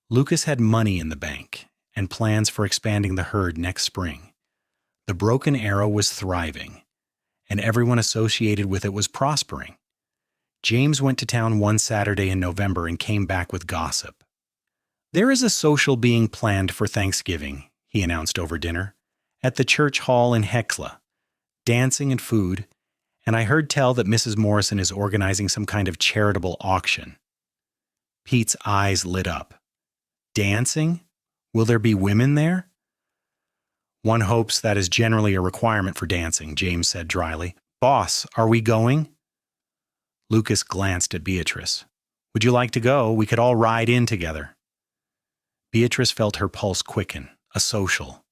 Lucas had money in the bank and plans for expanding the herd next spring. The Broken Arrow was thriving, and everyone associated with it was prospering. James went to town one Saturday in November and came back with gossip. There is a social being planned for Thanksgiving, he announced over dinner, at the church hall in Hecla. Dancing and food, and I heard tell that Mrs. Morrison is organizing some kind of charitable auction. Pete's eyes lit up. Dancing? Will there be women there? One hopes that is generally a requirement for dancing, James said dryly. Boss, are we going? Lucas glanced at Beatrice. Would you like to go? We could all ride in together. Beatrice felt her pulse quicken. A social.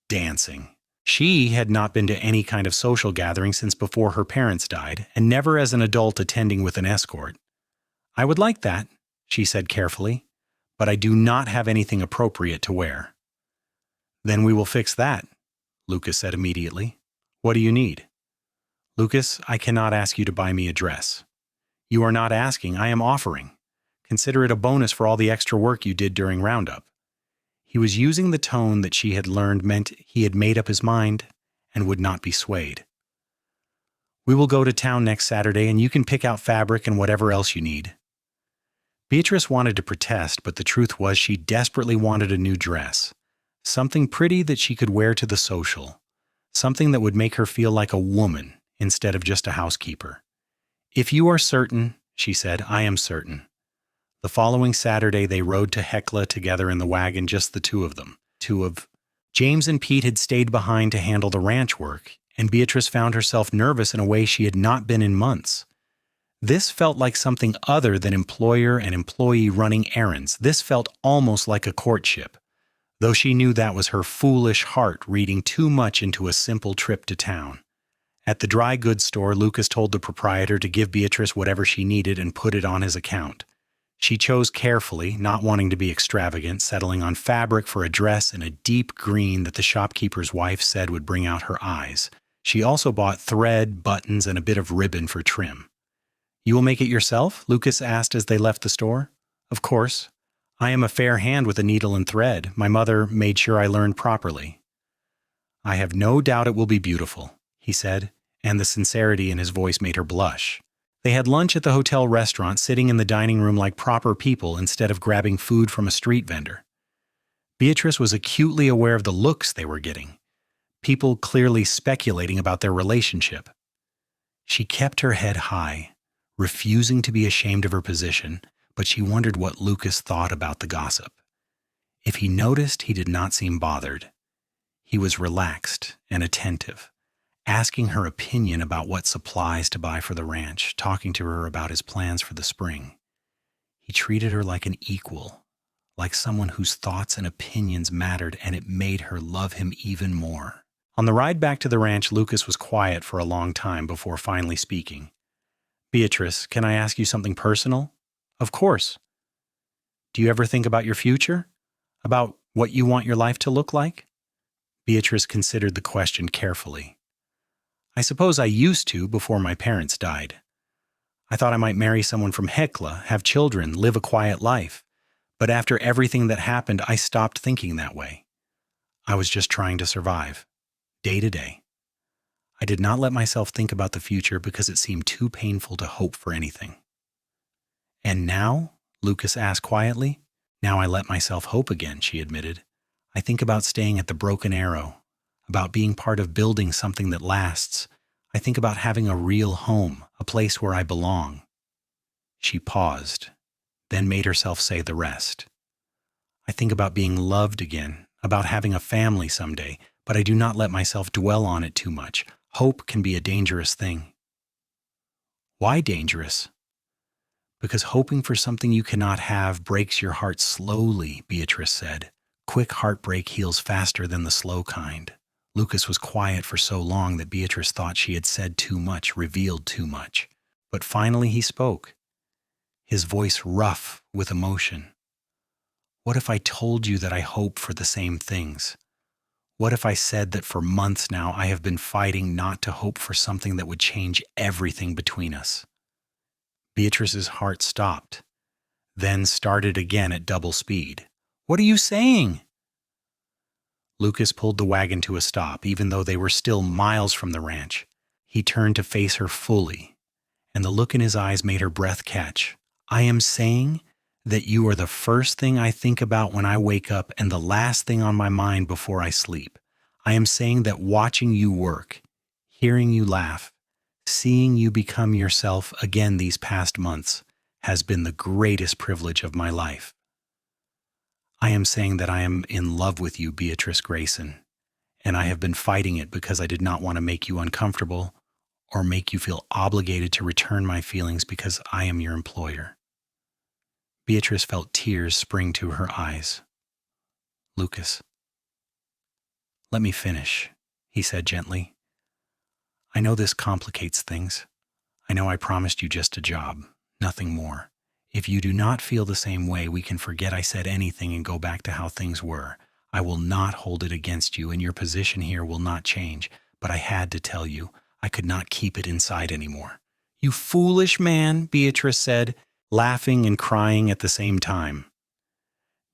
Dancing. She had not been to any kind of social gathering since before her parents died, and never as an adult attending with an escort. I would like that, she said carefully, but I do not have anything appropriate to wear. Then we will fix that, Lucas said immediately. What do you need? Lucas, I cannot ask you to buy me a dress. You are not asking, I am offering. Consider it a bonus for all the extra work you did during Roundup. He was using the tone that she had learned meant he had made up his mind and would not be swayed. We will go to town next Saturday and you can pick out fabric and whatever else you need. Beatrice wanted to protest, but the truth was she desperately wanted a new dress. Something pretty that she could wear to the social. Something that would make her feel like a woman instead of just a housekeeper. If you are certain, she said, I am certain. The following Saturday, they rode to Hecla together in the wagon, just the two of them. James and Pete had stayed behind to handle the ranch work, and Beatrice found herself nervous in a way she had not been in months. This felt like something other than employer and employee running errands. This felt almost like a courtship. though she knew that was her foolish heart reading too much into a simple trip to town. At the dry goods store, Lucas told the proprietor to give Beatrice whatever she needed and put it on his account. She chose carefully, not wanting to be extravagant, settling on fabric for a dress in a deep green that the shopkeeper's wife said would bring out her eyes. She also bought thread, buttons, and a bit of ribbon for trim. "You will make it yourself?" Lucas asked as they left the store. "Of course. I am a fair hand with a needle and thread. My mother made sure I learned properly." "I have no doubt it will be beautiful," he said, and the sincerity in his voice made her blush. They had lunch at the hotel restaurant, sitting in the dining room like proper people instead of grabbing food from a street vendor. Beatrice was acutely aware of the looks they were getting, people clearly speculating about their relationship. She kept her head high, refusing to be ashamed of her position, but she wondered what Lucas thought about the gossip. If he noticed, he did not seem bothered. He was relaxed and attentive, asking her opinion about what supplies to buy for the ranch, talking to her about his plans for the spring. He treated her like an equal, like someone whose thoughts and opinions mattered, and it made her love him even more. On the ride back to the ranch, Lucas was quiet for a long time before finally speaking. "Beatrice, can I ask you something personal?" "Of course." "Do you ever think about your future? About what you want your life to look like?" Beatrice considered the question carefully. "I suppose I used to before my parents died. I thought I might marry someone from Hecla, have children, live a quiet life. But after everything that happened, I stopped thinking that way. I was just trying to survive, day to day. I did not let myself think about the future because it seemed too painful to hope for anything." "And now?" Lucas asked quietly. "Now I let myself hope again," she admitted. "I think about staying at the Broken Arrow, about being part of building something that lasts. I think about having a real home, a place where I belong." She paused, then made herself say the rest. "I think about being loved again, about having a family someday, but I do not let myself dwell on it too much. Hope can be a dangerous thing." "Why dangerous?" "Because hoping for something you cannot have breaks your heart slowly," Beatrice said. "Quick heartbreak heals faster than the slow kind." Lucas was quiet for so long that Beatrice thought she had said too much, revealed too much. But finally he spoke, his voice rough with emotion. "What if I told you that I hope for the same things? What if I said that for months now I have been fighting not to hope for something that would change everything between us?" Beatrice's heart stopped, then started again at double speed. "What are you saying?" Lucas pulled the wagon to a stop, even though they were still miles from the ranch. He turned to face her fully, and the look in his eyes made her breath catch. "I am saying that you are the first thing I think about when I wake up and the last thing on my mind before I sleep. I am saying that watching you work, hearing you laugh, seeing you become yourself again these past months has been the greatest privilege of my life. I am saying that I am in love with you, Beatrice Greyson, and I have been fighting it because I did not want to make you uncomfortable or make you feel obligated to return my feelings because I am your employer." Beatrice felt tears spring to her eyes. "Lucas, let me finish," he said gently. "I know this complicates things. I know I promised you just a job, nothing more. If you do not feel the same way, we can forget I said anything and go back to how things were. I will not hold it against you, and your position here will not change. But I had to tell you, I could not keep it inside anymore." "You foolish man," Beatrice said, laughing and crying at the same time.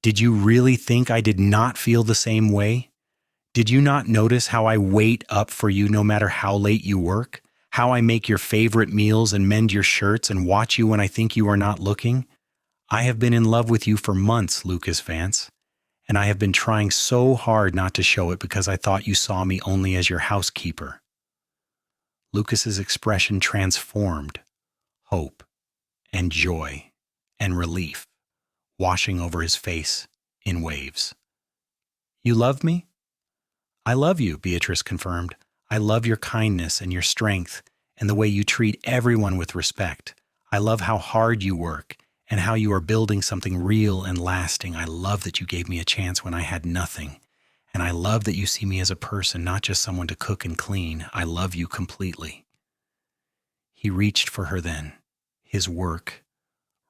"Did you really think I did not feel the same way? Did you not notice how I wait up for you no matter how late you work? How I make your favorite meals and mend your shirts and watch you when I think you are not looking? I have been in love with you for months, Lucas Vance, and I have been trying so hard not to show it because I thought you saw me only as your housekeeper." Lucas's expression transformed, hope and joy and relief washing over his face in waves. "You love me?" "I love you," Beatrice confirmed. "I love your kindness and your strength and the way you treat everyone with respect. I love how hard you work and how you are building something real and lasting. I love that you gave me a chance when I had nothing. And I love that you see me as a person, not just someone to cook and clean. I love you completely." He reached for her then, his work,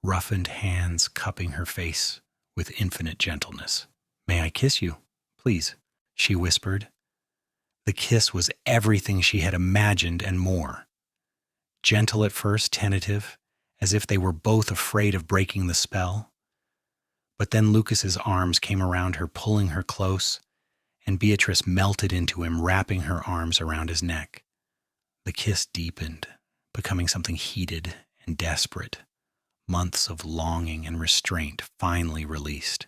roughened hands cupping her face with infinite gentleness. "May I kiss you, please?" she whispered. The kiss was everything she had imagined and more. Gentle at first, tentative, as if they were both afraid of breaking the spell. But then Lucas's arms came around her, pulling her close, and Beatrice melted into him, wrapping her arms around his neck. The kiss deepened, becoming something heated and desperate. Months of longing and restraint finally released.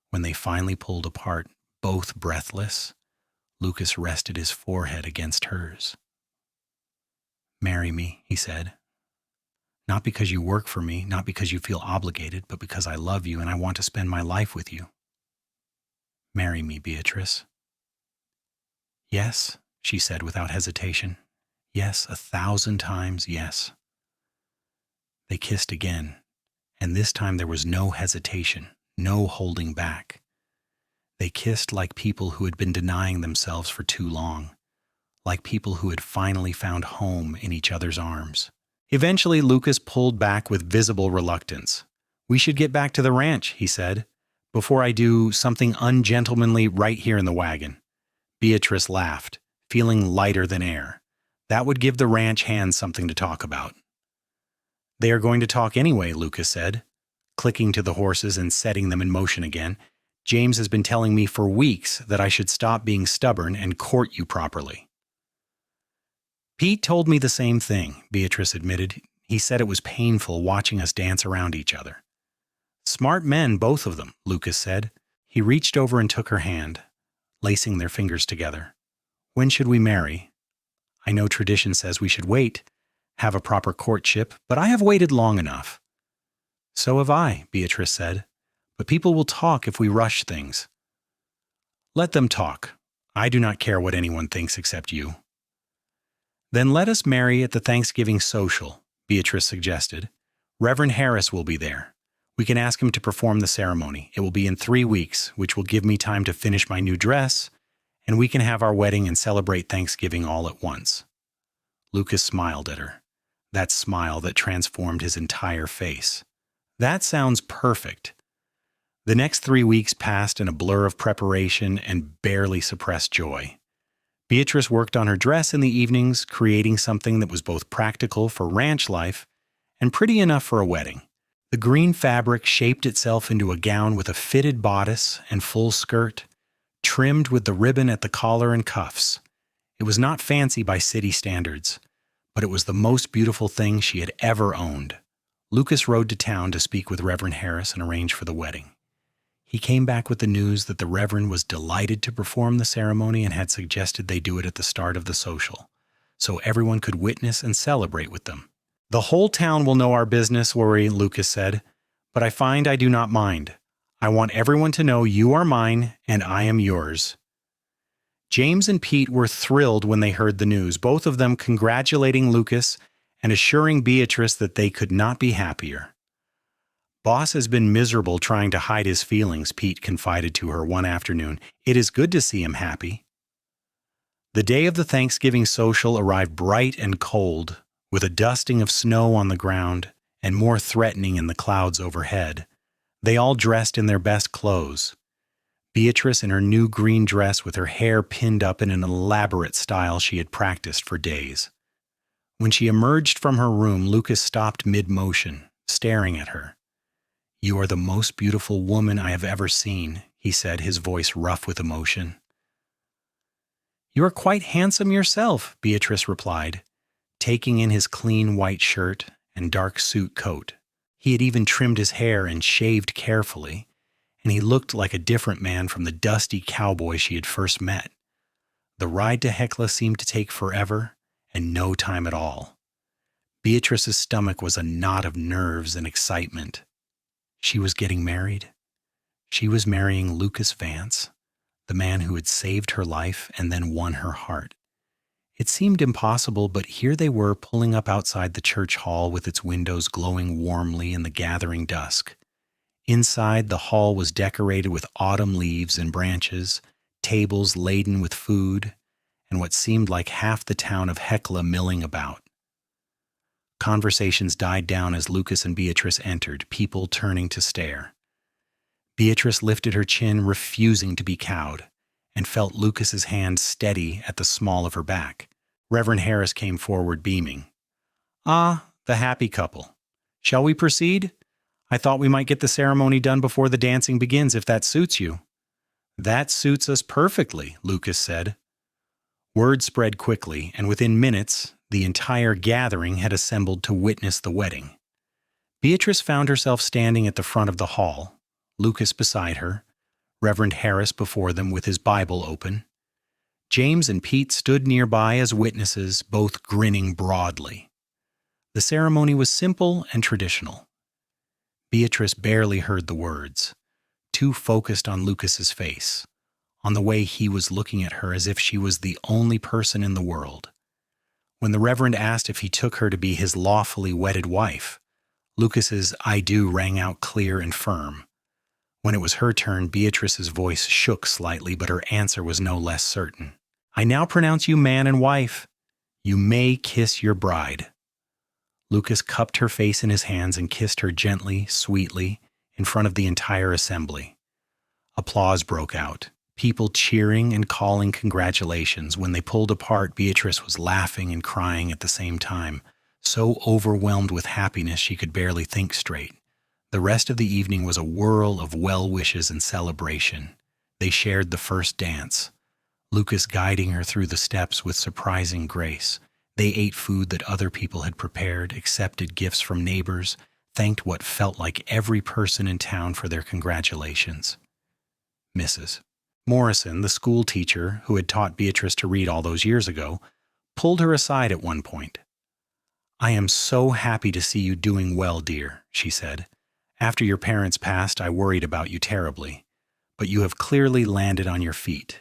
When they finally pulled apart, both breathless, Lucas rested his forehead against hers. "Marry me," he said. "Not because you work for me, not because you feel obligated, but because I love you and I want to spend my life with you. Marry me, Beatrice." "Yes," she said without hesitation. "Yes, 1,000 times yes." They kissed again, and this time there was no hesitation, no holding back. They kissed like people who had been denying themselves for too long, like people who had finally found home in each other's arms. Eventually, Lucas pulled back with visible reluctance. "We should get back to the ranch," he said, "before I do something ungentlemanly right here in the wagon." Beatrice laughed, feeling lighter than air. That would give the ranch hands something to talk about. "They are going to talk anyway," Lucas said, clicking to the horses and setting them in motion again. "James has been telling me for weeks that I should stop being stubborn and court you properly." "Pete told me the same thing," Beatrice admitted. "He said it was painful watching us dance around each other." "Smart men, both of them," Lucas said. He reached over and took her hand, lacing their fingers together. "When should we marry? I know tradition says we should wait, have a proper courtship, but I have waited long enough." "So have I," Beatrice said. "But people will talk if we rush things." "Let them talk. I do not care what anyone thinks except you." "Then let us marry at the Thanksgiving social," Beatrice suggested. "Reverend Harris will be there. We can ask him to perform the ceremony. It will be in 3 weeks, which will give me time to finish my new dress, and we can have our wedding and celebrate Thanksgiving all at once." Lucas smiled at her, that smile that transformed his entire face. "That sounds perfect." The next 3 weeks passed in a blur of preparation and barely suppressed joy. Beatrice worked on her dress in the evenings, creating something that was both practical for ranch life and pretty enough for a wedding. The green fabric shaped itself into a gown with a fitted bodice and full skirt, trimmed with the ribbon at the collar and cuffs. It was not fancy by city standards, but it was the most beautiful thing she had ever owned. Lucas rode to town to speak with Reverend Harris and arrange for the wedding. He came back with the news that the Reverend was delighted to perform the ceremony and had suggested they do it at the start of the social, so everyone could witness and celebrate with them. "The whole town will know our business, Lori," Lucas said, "but I find I do not mind. I want everyone to know you are mine and I am yours." James and Pete were thrilled when they heard the news, both of them congratulating Lucas and assuring Beatrice that they could not be happier. "Boss has been miserable trying to hide his feelings," Pete confided to her one afternoon. "It is good to see him happy." The day of the Thanksgiving social arrived bright and cold, with a dusting of snow on the ground and more threatening in the clouds overhead. They all dressed in their best clothes. Beatrice in her new green dress with her hair pinned up in an elaborate style she had practiced for days. When she emerged from her room, Lucas stopped mid-motion, staring at her. "You are the most beautiful woman I have ever seen," he said, his voice rough with emotion. "You are quite handsome yourself," Beatrice replied, taking in his clean white shirt and dark suit coat. He had even trimmed his hair and shaved carefully, and he looked like a different man from the dusty cowboy she had first met. The ride to Hecla seemed to take forever and no time at all. Beatrice's stomach was a knot of nerves and excitement. She was getting married. She was marrying Lucas Vance, the man who had saved her life and then won her heart. It seemed impossible, but here they were pulling up outside the church hall with its windows glowing warmly in the gathering dusk. Inside, the hall was decorated with autumn leaves and branches, tables laden with food, and what seemed like half the town of Hecla milling about. Conversations died down as Lucas and Beatrice entered, people turning to stare. Beatrice lifted her chin, refusing to be cowed, and felt Lucas's hand steady at the small of her back. Reverend Harris came forward, beaming. "Ah, the happy couple. Shall we proceed? I thought we might get the ceremony done before the dancing begins, if that suits you." "That suits us perfectly," Lucas said. Word spread quickly, and within minutes, the entire gathering had assembled to witness the wedding. Beatrice found herself standing at the front of the hall, Lucas beside her, Reverend Harris before them with his Bible open. James and Pete stood nearby as witnesses, both grinning broadly. The ceremony was simple and traditional. Beatrice barely heard the words, too focused on Lucas's face, on the way he was looking at her as if she was the only person in the world. When the Reverend asked if he took her to be his lawfully wedded wife, Lucas's "I do" rang out clear and firm. When it was her turn, Beatrice's voice shook slightly, but her answer was no less certain. "I now pronounce you man and wife. You may kiss your bride." Lucas cupped her face in his hands and kissed her gently, sweetly, in front of the entire assembly. Applause broke out, people cheering and calling congratulations. When they pulled apart, Beatrice was laughing and crying at the same time, so overwhelmed with happiness she could barely think straight. The rest of the evening was a whirl of well wishes and celebration. They shared the first dance, Lucas guiding her through the steps with surprising grace. They ate food that other people had prepared, accepted gifts from neighbors, thanked what felt like every person in town for their congratulations. Mrs. Morrison, the school teacher who had taught Beatrice to read all those years ago, pulled her aside at one point. "I am so happy to see you doing well, dear," she said. "After your parents passed, I worried about you terribly, but you have clearly landed on your feet,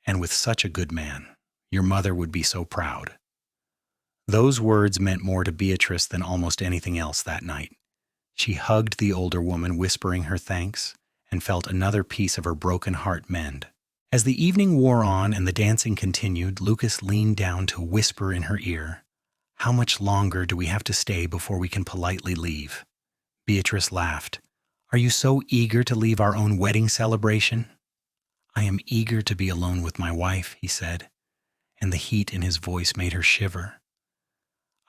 and with such a good man. Your mother would be so proud." Those words meant more to Beatrice than almost anything else that night. She hugged the older woman, whispering her thanks, and felt another piece of her broken heart mend. As the evening wore on and the dancing continued, Lucas leaned down to whisper in her ear, "How much longer do we have to stay before we can politely leave?" Beatrice laughed. "Are you so eager to leave our own wedding celebration?" "I am eager to be alone with my wife," he said, and the heat in his voice made her shiver.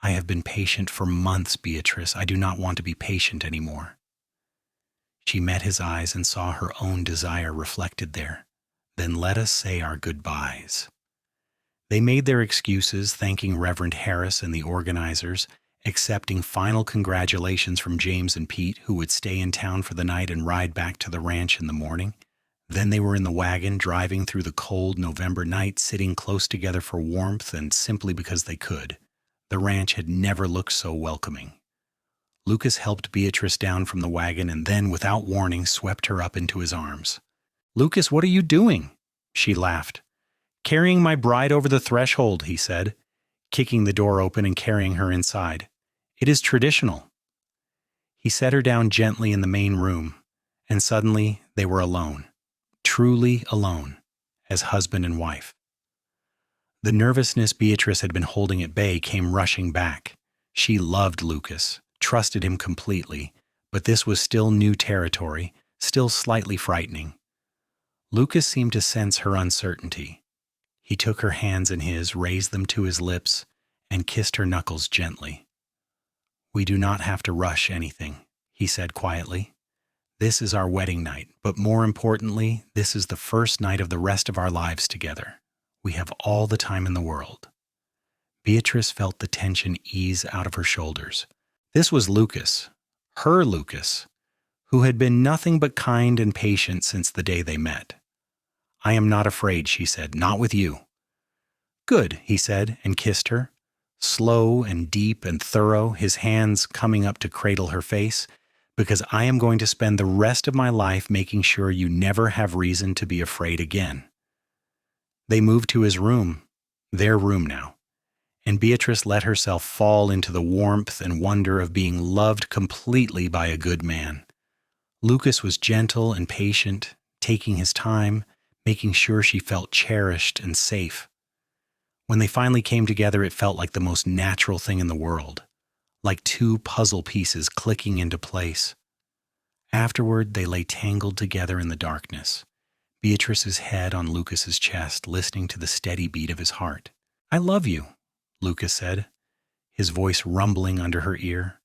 "I have been patient for months, Beatrice. I do not want to be patient anymore." She met his eyes and saw her own desire reflected there. "Then let us say our goodbyes." They made their excuses, thanking Reverend Harris and the organizers, accepting final congratulations from James and Pete, who would stay in town for the night and ride back to the ranch in the morning. Then they were in the wagon, driving through the cold November night, sitting close together for warmth and simply because they could. The ranch had never looked so welcoming. Lucas helped Beatrice down from the wagon and then, without warning, swept her up into his arms. "Lucas, what are you doing?" She laughed. "Carrying my bride over the threshold," he said, kicking the door open and carrying her inside. "It is traditional." He set her down gently in the main room, and suddenly they were alone, truly alone, as husband and wife. The nervousness Beatrice had been holding at bay came rushing back. She loved Lucas, trusted him completely, but this was still new territory, still slightly frightening. Lucas seemed to sense her uncertainty. He took her hands in his, raised them to his lips, and kissed her knuckles gently. "We do not have to rush anything," he said quietly. "This is our wedding night, but more importantly, this is the first night of the rest of our lives together. We have all the time in the world." Beatrice felt the tension ease out of her shoulders. This was Lucas, her Lucas, who had been nothing but kind and patient since the day they met. "I am not afraid," she said, "not with you." "Good," he said, and kissed her, slow and deep and thorough, his hands coming up to cradle her face, "because I am going to spend the rest of my life making sure you never have reason to be afraid again." They moved to his room, their room now, and Beatrice let herself fall into the warmth and wonder of being loved completely by a good man. Lucas was gentle and patient, taking his time, making sure she felt cherished and safe. When they finally came together, it felt like the most natural thing in the world, like two puzzle pieces clicking into place. Afterward, they lay tangled together in the darkness, Beatrice's head on Lucas's chest, listening to the steady beat of his heart. "I love you," Lucas said, his voice rumbling under her ear.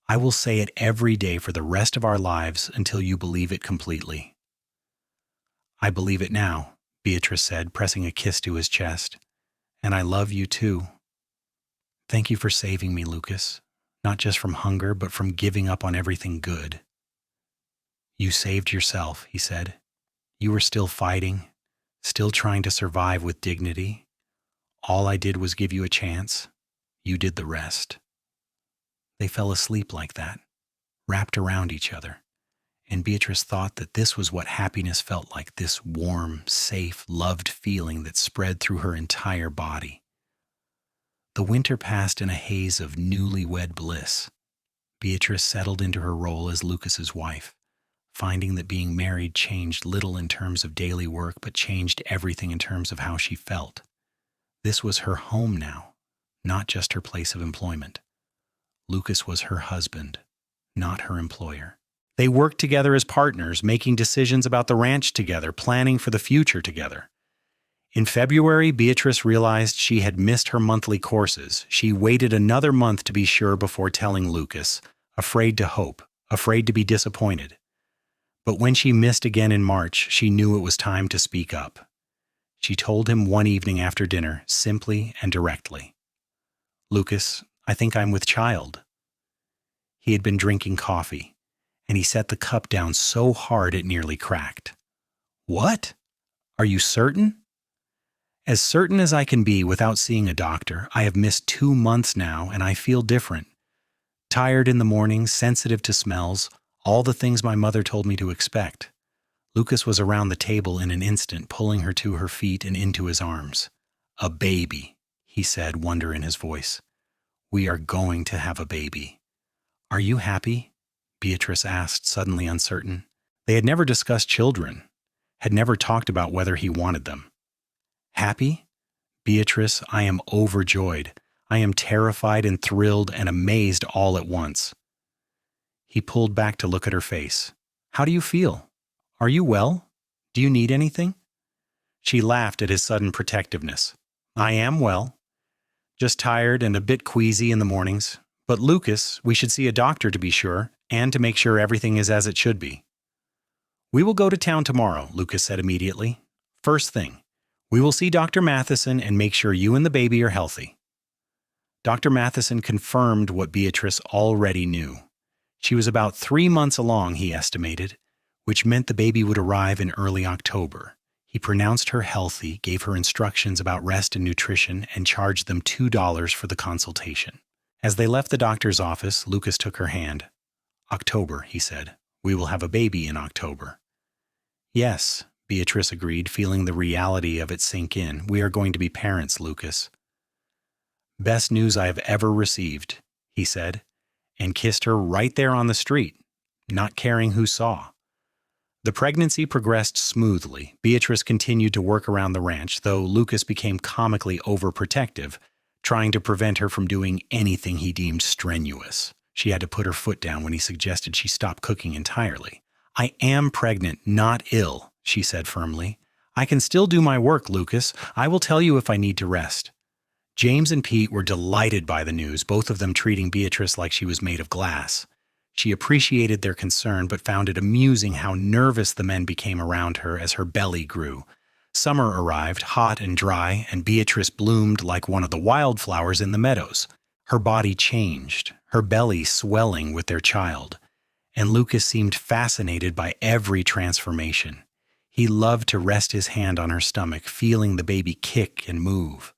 "I will say it every day for the rest of our lives until you believe it completely." "I believe it now," Beatrice said, pressing a kiss to his chest. "And I love you too. Thank you for saving me, Lucas, not just from hunger, but from giving up on everything good." "You saved yourself," he said. "You were still fighting, still trying to survive with dignity. All I did was give you a chance. You did the rest." They fell asleep like that, wrapped around each other, and Beatrice thought that this was what happiness felt like, this warm, safe, loved feeling that spread through her entire body. The winter passed in a haze of newlywed bliss. Beatrice settled into her role as Lucas's wife, finding that being married changed little in terms of daily work, but changed everything in terms of how she felt. This was her home now, not just her place of employment. Lucas was her husband, not her employer. They worked together as partners, making decisions about the ranch together, planning for the future together. In February, Beatrice realized she had missed her monthly courses. She waited another month to be sure before telling Lucas, afraid to hope, afraid to be disappointed. But when she missed again in March, she knew it was time to speak up. She told him one evening after dinner, simply and directly, "Lucas, I think I'm with child." He had been drinking coffee, and he set the cup down so hard it nearly cracked. "What? Are you certain?" "As certain as I can be without seeing a doctor. I have missed 2 months now, and I feel different. Tired in the morning, sensitive to smells, all the things my mother told me to expect." Lucas was around the table in an instant, pulling her to her feet and into his arms. "A baby," he said, wonder in his voice. "We are going to have a baby." "Are you happy?" Beatrice asked, suddenly uncertain. They had never discussed children, had never talked about whether he wanted them. "Happy? Beatrice, I am overjoyed. I am terrified and thrilled and amazed all at once." He pulled back to look at her face. "How do you feel? Are you well? Do you need anything?" She laughed at his sudden protectiveness. "I am well. Just tired and a bit queasy in the mornings. But Lucas, we should see a doctor to be sure, and to make sure everything is as it should be." "We will go to town tomorrow," Lucas said immediately. "First thing. We will see Dr. Matheson and make sure you and the baby are healthy." Dr. Matheson confirmed what Beatrice already knew. She was about 3 months along, he estimated, which meant the baby would arrive in early October. He pronounced her healthy, gave her instructions about rest and nutrition, and charged them $2 for the consultation. As they left the doctor's office, Lucas took her hand. "October," he said. "We will have a baby in October." "Yes," Beatrice agreed, feeling the reality of it sink in. "We are going to be parents, Lucas." "Best news I have ever received," he said, and kissed her right there on the street, not caring who saw. The pregnancy progressed smoothly. Beatrice continued to work around the ranch, though Lucas became comically overprotective, trying to prevent her from doing anything he deemed strenuous. She had to put her foot down when he suggested she stop cooking entirely. "I am pregnant, not ill," she said firmly. "I can still do my work, Lucas. I will tell you if I need to rest." James and Pete were delighted by the news, both of them treating Beatrice like she was made of glass. She appreciated their concern, but found it amusing how nervous the men became around her as her belly grew. Summer arrived, hot and dry, and Beatrice bloomed like one of the wildflowers in the meadows. Her body changed, her belly swelling with their child, and Lucas seemed fascinated by every transformation. He loved to rest his hand on her stomach, feeling the baby kick and move.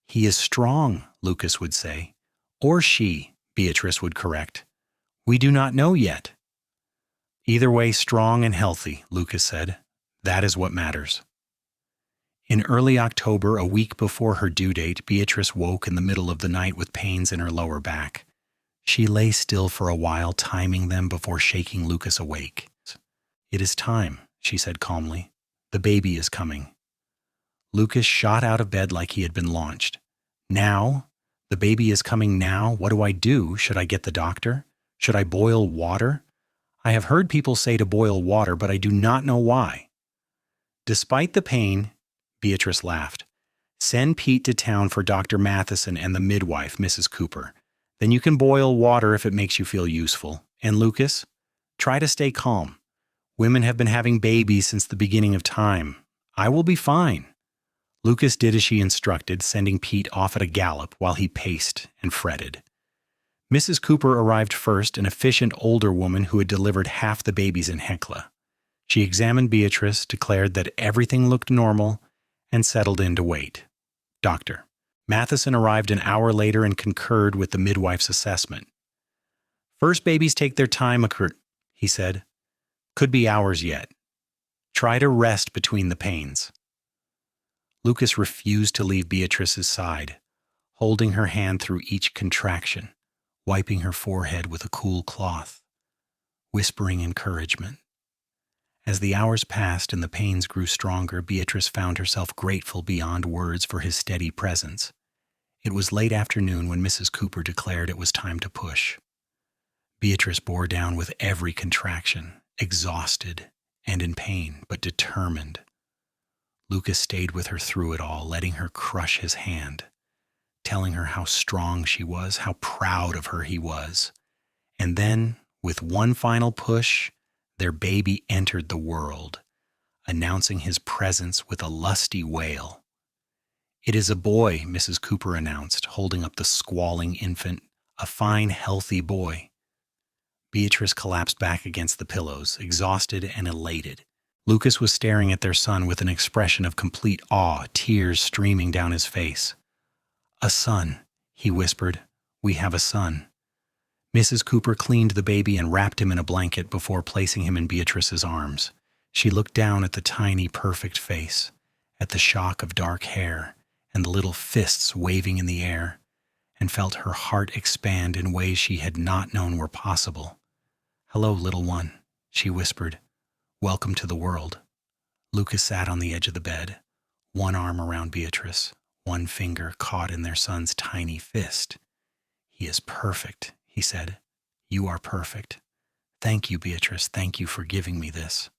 "He is strong," Lucas would say. "Or she," Beatrice would correct. "We do not know yet." "Either way, strong and healthy," Lucas said. "That is what matters." In early October, a week before her due date, Beatrice woke in the middle of the night with pains in her lower back. She lay still for a while, timing them before shaking Lucas awake. "It is time," she said calmly. "The baby is coming." Lucas shot out of bed like he had been launched. "Now? The baby is coming now? What do I do? Should I get the doctor? Should I boil water? I have heard people say to boil water, but I do not know why." Despite the pain, Beatrice laughed. "Send Pete to town for Dr. Matheson and the midwife, Mrs. Cooper. Then you can boil water if it makes you feel useful. And Lucas, try to stay calm. Women have been having babies since the beginning of time. I will be fine." Lucas did as she instructed, sending Pete off at a gallop while he paced and fretted. Mrs. Cooper arrived first, an efficient older woman who had delivered half the babies in Hecla. She examined Beatrice, declared that everything looked normal, and settled in to wait. Dr. Matheson arrived an hour later and concurred with the midwife's assessment. "First babies take their time, he said. "Could be hours yet. Try to rest between the pains." Lucas refused to leave Beatrice's side, holding her hand through each contraction, wiping her forehead with a cool cloth, whispering encouragement. As the hours passed and the pains grew stronger, Beatrice found herself grateful beyond words for his steady presence. It was late afternoon when Mrs. Cooper declared it was time to push. Beatrice bore down with every contraction, exhausted and in pain, but determined. Lucas stayed with her through it all, letting her crush his hand, telling her how strong she was, how proud of her he was. And then, with one final push, their baby entered the world, announcing his presence with a lusty wail. "It is a boy," Mrs. Cooper announced, holding up the squalling infant, "a fine, healthy boy." Beatrice collapsed back against the pillows, exhausted and elated. Lucas was staring at their son with an expression of complete awe, tears streaming down his face. "A son," he whispered. "We have a son." Mrs. Cooper cleaned the baby and wrapped him in a blanket before placing him in Beatrice's arms. She looked down at the tiny, perfect face, at the shock of dark hair and the little fists waving in the air, and felt her heart expand in ways she had not known were possible. "Hello, little one," she whispered. "Welcome to the world." Lucas sat on the edge of the bed, one arm around Beatrice, one finger caught in their son's tiny fist. "He is perfect," he said. "You are perfect. Thank you, Beatrice. Thank you for giving me this."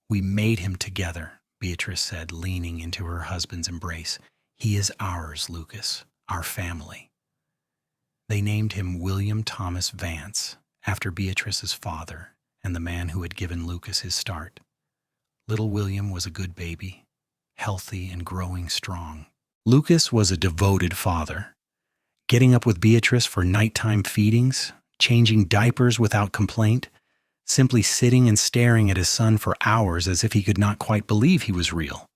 "We made him together," Beatrice said, leaning into her husband's embrace. "He is ours, Lucas, our family." They named him William Thomas Vance, after Beatrice's father and the man who had given Lucas his start. Little William was a good baby, healthy and growing strong. Lucas was a devoted father, getting up with Beatrice for nighttime feedings, changing diapers without complaint, simply sitting and staring at his son for hours as if he could not quite believe he was real.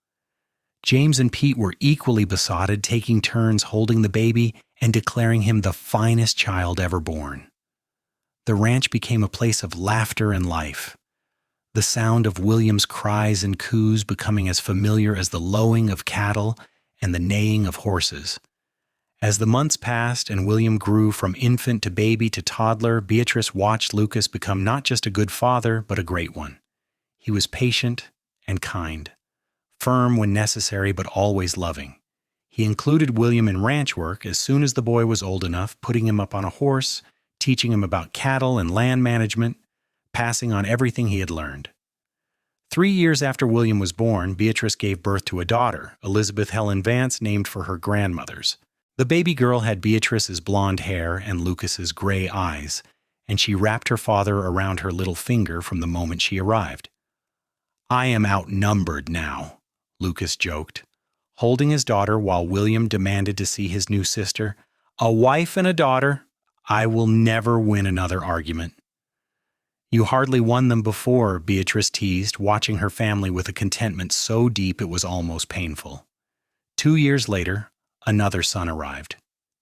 James and Pete were equally besotted, taking turns holding the baby and declaring him the finest child ever born. The ranch became a place of laughter and life, the sound of William's cries and coos becoming as familiar as the lowing of cattle and the neighing of horses. As the months passed and William grew from infant to baby to toddler, Beatrice watched Lucas become not just a good father, but a great one. He was patient and kind, firm when necessary, but always loving. He included William in ranch work as soon as the boy was old enough, putting him up on a horse, teaching him about cattle and land management, passing on everything he had learned. 3 years after William was born, Beatrice gave birth to a daughter, Elizabeth Helen Vance, named for her grandmothers. The baby girl had Beatrice's blonde hair and Lucas's gray eyes, and she wrapped her father around her little finger from the moment she arrived. "I am outnumbered now," Lucas joked, holding his daughter while William demanded to see his new sister. "A wife and a daughter. I will never win another argument." "You hardly won them before," Beatrice teased, watching her family with a contentment so deep it was almost painful. 2 years later, another son arrived,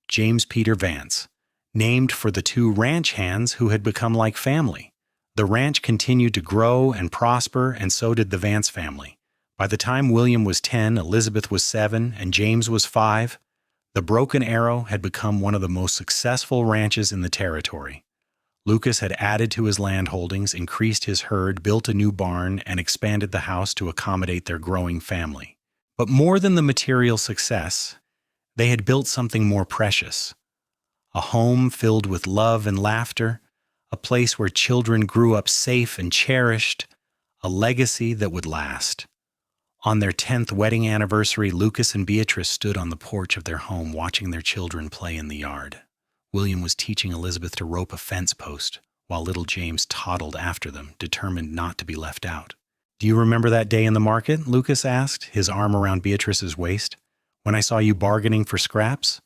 James Peter Vance, named for the two ranch hands who had become like family. The ranch continued to grow and prosper, and so did the Vance family. By the time William was 10, Elizabeth was 7, and James was 5, the Broken Arrow had become one of the most successful ranches in the territory. Lucas had added to his land holdings, increased his herd, built a new barn, and expanded the house to accommodate their growing family. But more than the material success, they had built something more precious. A home filled with love and laughter, a place where children grew up safe and cherished, a legacy that would last. On their 10th wedding anniversary, Lucas and Beatrice stood on the porch of their home watching their children play in the yard. William was teaching Elizabeth to rope a fence post, while little James toddled after them, determined not to be left out. "Do you remember that day in the market?" Lucas asked, his arm around Beatrice's waist. "When I saw you bargaining for scraps?"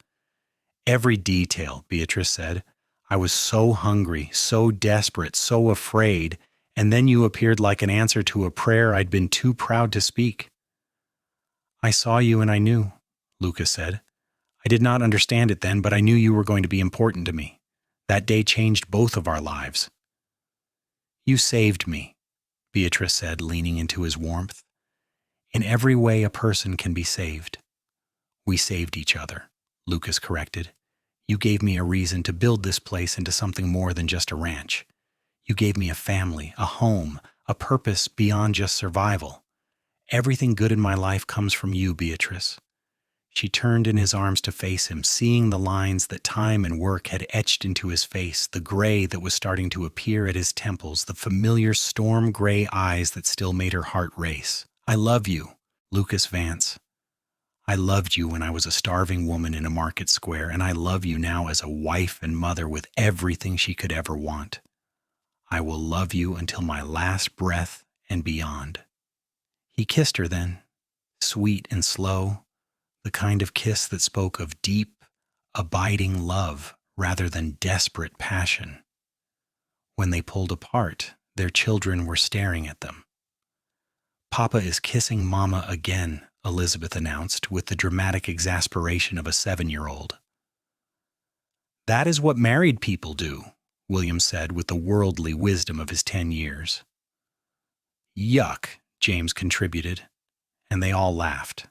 "Every detail," Beatrice said. "I was so hungry, so desperate, so afraid, and then you appeared like an answer to a prayer I'd been too proud to speak." "I saw you and I knew," Lucas said. "I did not understand it then, but I knew you were going to be important to me. That day changed both of our lives." "You saved me," Beatrice said, leaning into his warmth. "In every way a person can be saved." "We saved each other," Lucas corrected. "You gave me a reason to build this place into something more than just a ranch. You gave me a family, a home, a purpose beyond just survival. Everything good in my life comes from you, Beatrice." She turned in his arms to face him, seeing the lines that time and work had etched into his face, the gray that was starting to appear at his temples, the familiar storm gray eyes that still made her heart race. "I love you, Lucas Vance. I loved you when I was a starving woman in a market square, and I love you now as a wife and mother with everything she could ever want. I will love you until my last breath and beyond." He kissed her then, sweet and slow, the kind of kiss that spoke of deep, abiding love rather than desperate passion. When they pulled apart, their children were staring at them. "Papa is kissing Mama again," Elizabeth announced with the dramatic exasperation of a 7-year-old. "That is what married people do," William said with the worldly wisdom of his 10 years. "Yuck," James contributed, and they all laughed.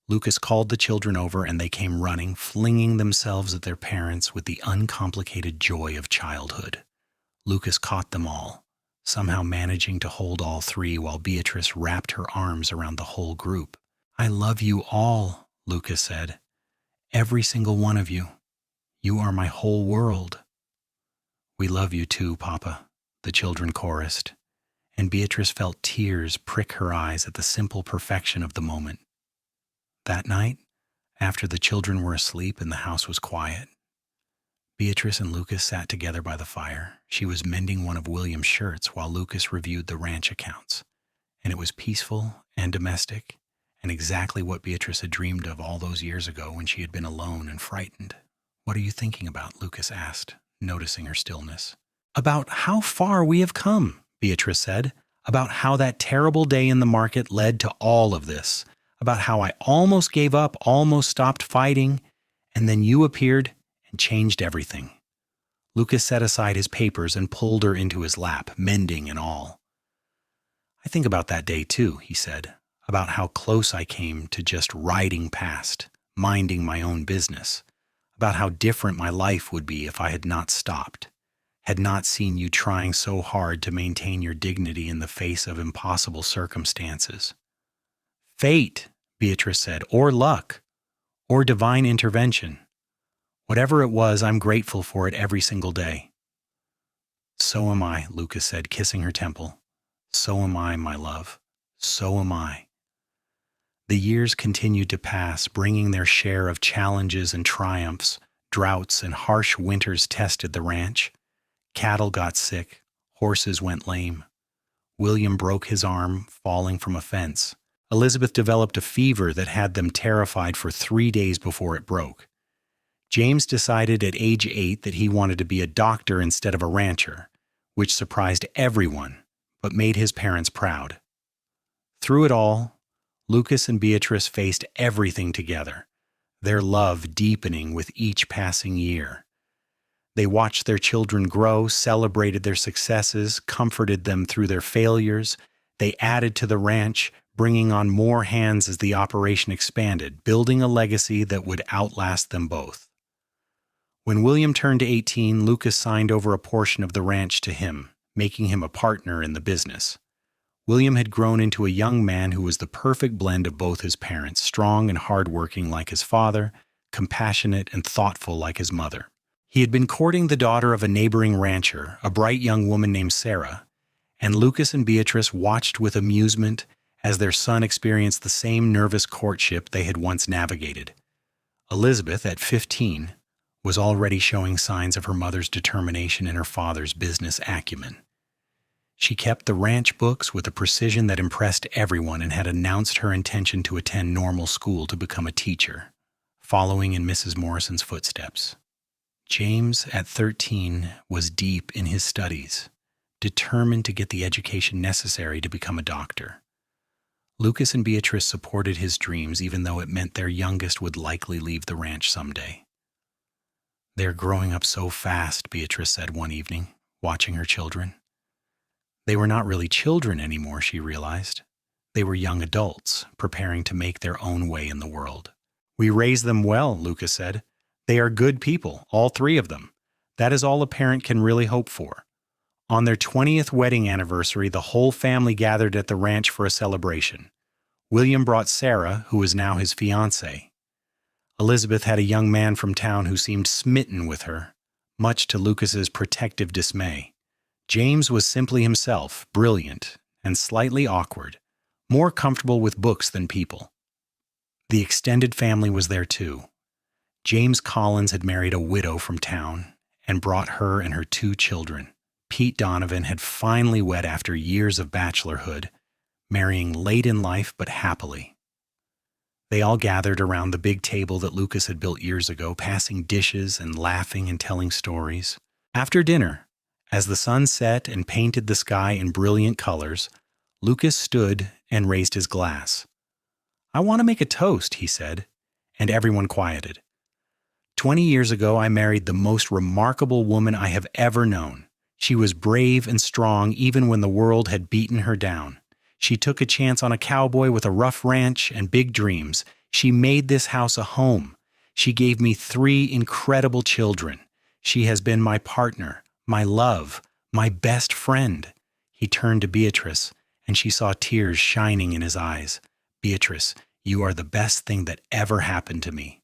Lucas called the children over and they came running, flinging themselves at their parents with the uncomplicated joy of childhood. Lucas caught them all, somehow managing to hold all three while Beatrice wrapped her arms around the whole group. "I love you all," Lucas said. "Every single one of you. You are my whole world." "We love you too, Papa," the children chorused, and Beatrice felt tears prick her eyes at the simple perfection of the moment. That night, after the children were asleep and the house was quiet, Beatrice and Lucas sat together by the fire. She was mending one of William's shirts while Lucas reviewed the ranch accounts, and it was peaceful and domestic, and exactly what Beatrice had dreamed of all those years ago when she had been alone and frightened. "What are you thinking about?" Lucas asked, noticing her stillness. "About how far we have come," Beatrice said. "About how that terrible day in the market led to all of this. About how I almost gave up, almost stopped fighting, and then you appeared and changed everything." Lucas set aside his papers and pulled her into his lap, mending and all. "I think about that day too," he said, "about how close I came to just riding past, minding my own business, about how different my life would be if I had not stopped, had not seen you trying so hard to maintain your dignity in the face of impossible circumstances. Fate," Beatrice said, "or luck, or divine intervention. Whatever it was, I'm grateful for it every single day." "So am I," Lucas said, kissing her temple. "So am I, my love. So am I." The years continued to pass, bringing their share of challenges and triumphs. Droughts and harsh winters tested the ranch. Cattle got sick. Horses went lame. William broke his arm, falling from a fence. Elizabeth developed a fever that had them terrified for 3 days before it broke. James decided at age 8 that he wanted to be a doctor instead of a rancher, which surprised everyone, but made his parents proud. Through it all, Lucas and Beatrice faced everything together, their love deepening with each passing year. They watched their children grow, celebrated their successes, comforted them through their failures, They added to the ranch, bringing on more hands as the operation expanded, building a legacy that would outlast them both. When William turned 18, Lucas signed over a portion of the ranch to him, making him a partner in the business. William had grown into a young man who was the perfect blend of both his parents, strong and hardworking like his father, compassionate and thoughtful like his mother. He had been courting the daughter of a neighboring rancher, a bright young woman named Sarah, and Lucas and Beatrice watched with amusement as their son experienced the same nervous courtship they had once navigated. Elizabeth, at 15, was already showing signs of her mother's determination and her father's business acumen. She kept the ranch books with a precision that impressed everyone and had announced her intention to attend normal school to become a teacher, following in Mrs. Morrison's footsteps. James, at 13, was deep in his studies, determined to get the education necessary to become a doctor. Lucas and Beatrice supported his dreams even though it meant their youngest would likely leave the ranch someday. "They're growing up so fast," Beatrice said one evening, watching her children. They were not really children anymore, she realized. They were young adults, preparing to make their own way in the world. "We raise them well," Lucas said. "They are good people, all three of them. That is all a parent can really hope for." On their 20th wedding anniversary, the whole family gathered at the ranch for a celebration. William brought Sarah, who was now his fiancée. Elizabeth had a young man from town who seemed smitten with her, much to Lucas's protective dismay. James was simply himself, brilliant and slightly awkward, more comfortable with books than people. The extended family was there too. James Collins had married a widow from town and brought her and her 2 children. Pete Donovan had finally wed after years of bachelorhood, marrying late in life but happily. They all gathered around the big table that Lucas had built years ago, passing dishes and laughing and telling stories. After dinner, as the sun set and painted the sky in brilliant colors, Lucas stood and raised his glass. "I want to make a toast," he said, and everyone quieted. 20 years ago, I married the most remarkable woman I have ever known. She was brave and strong even when the world had beaten her down. She took a chance on a cowboy with a rough ranch and big dreams. She made this house a home. She gave me 3 incredible children. She has been my partner, my love, my best friend." He turned to Beatrice, and she saw tears shining in his eyes. "Beatrice, you are the best thing that ever happened to me.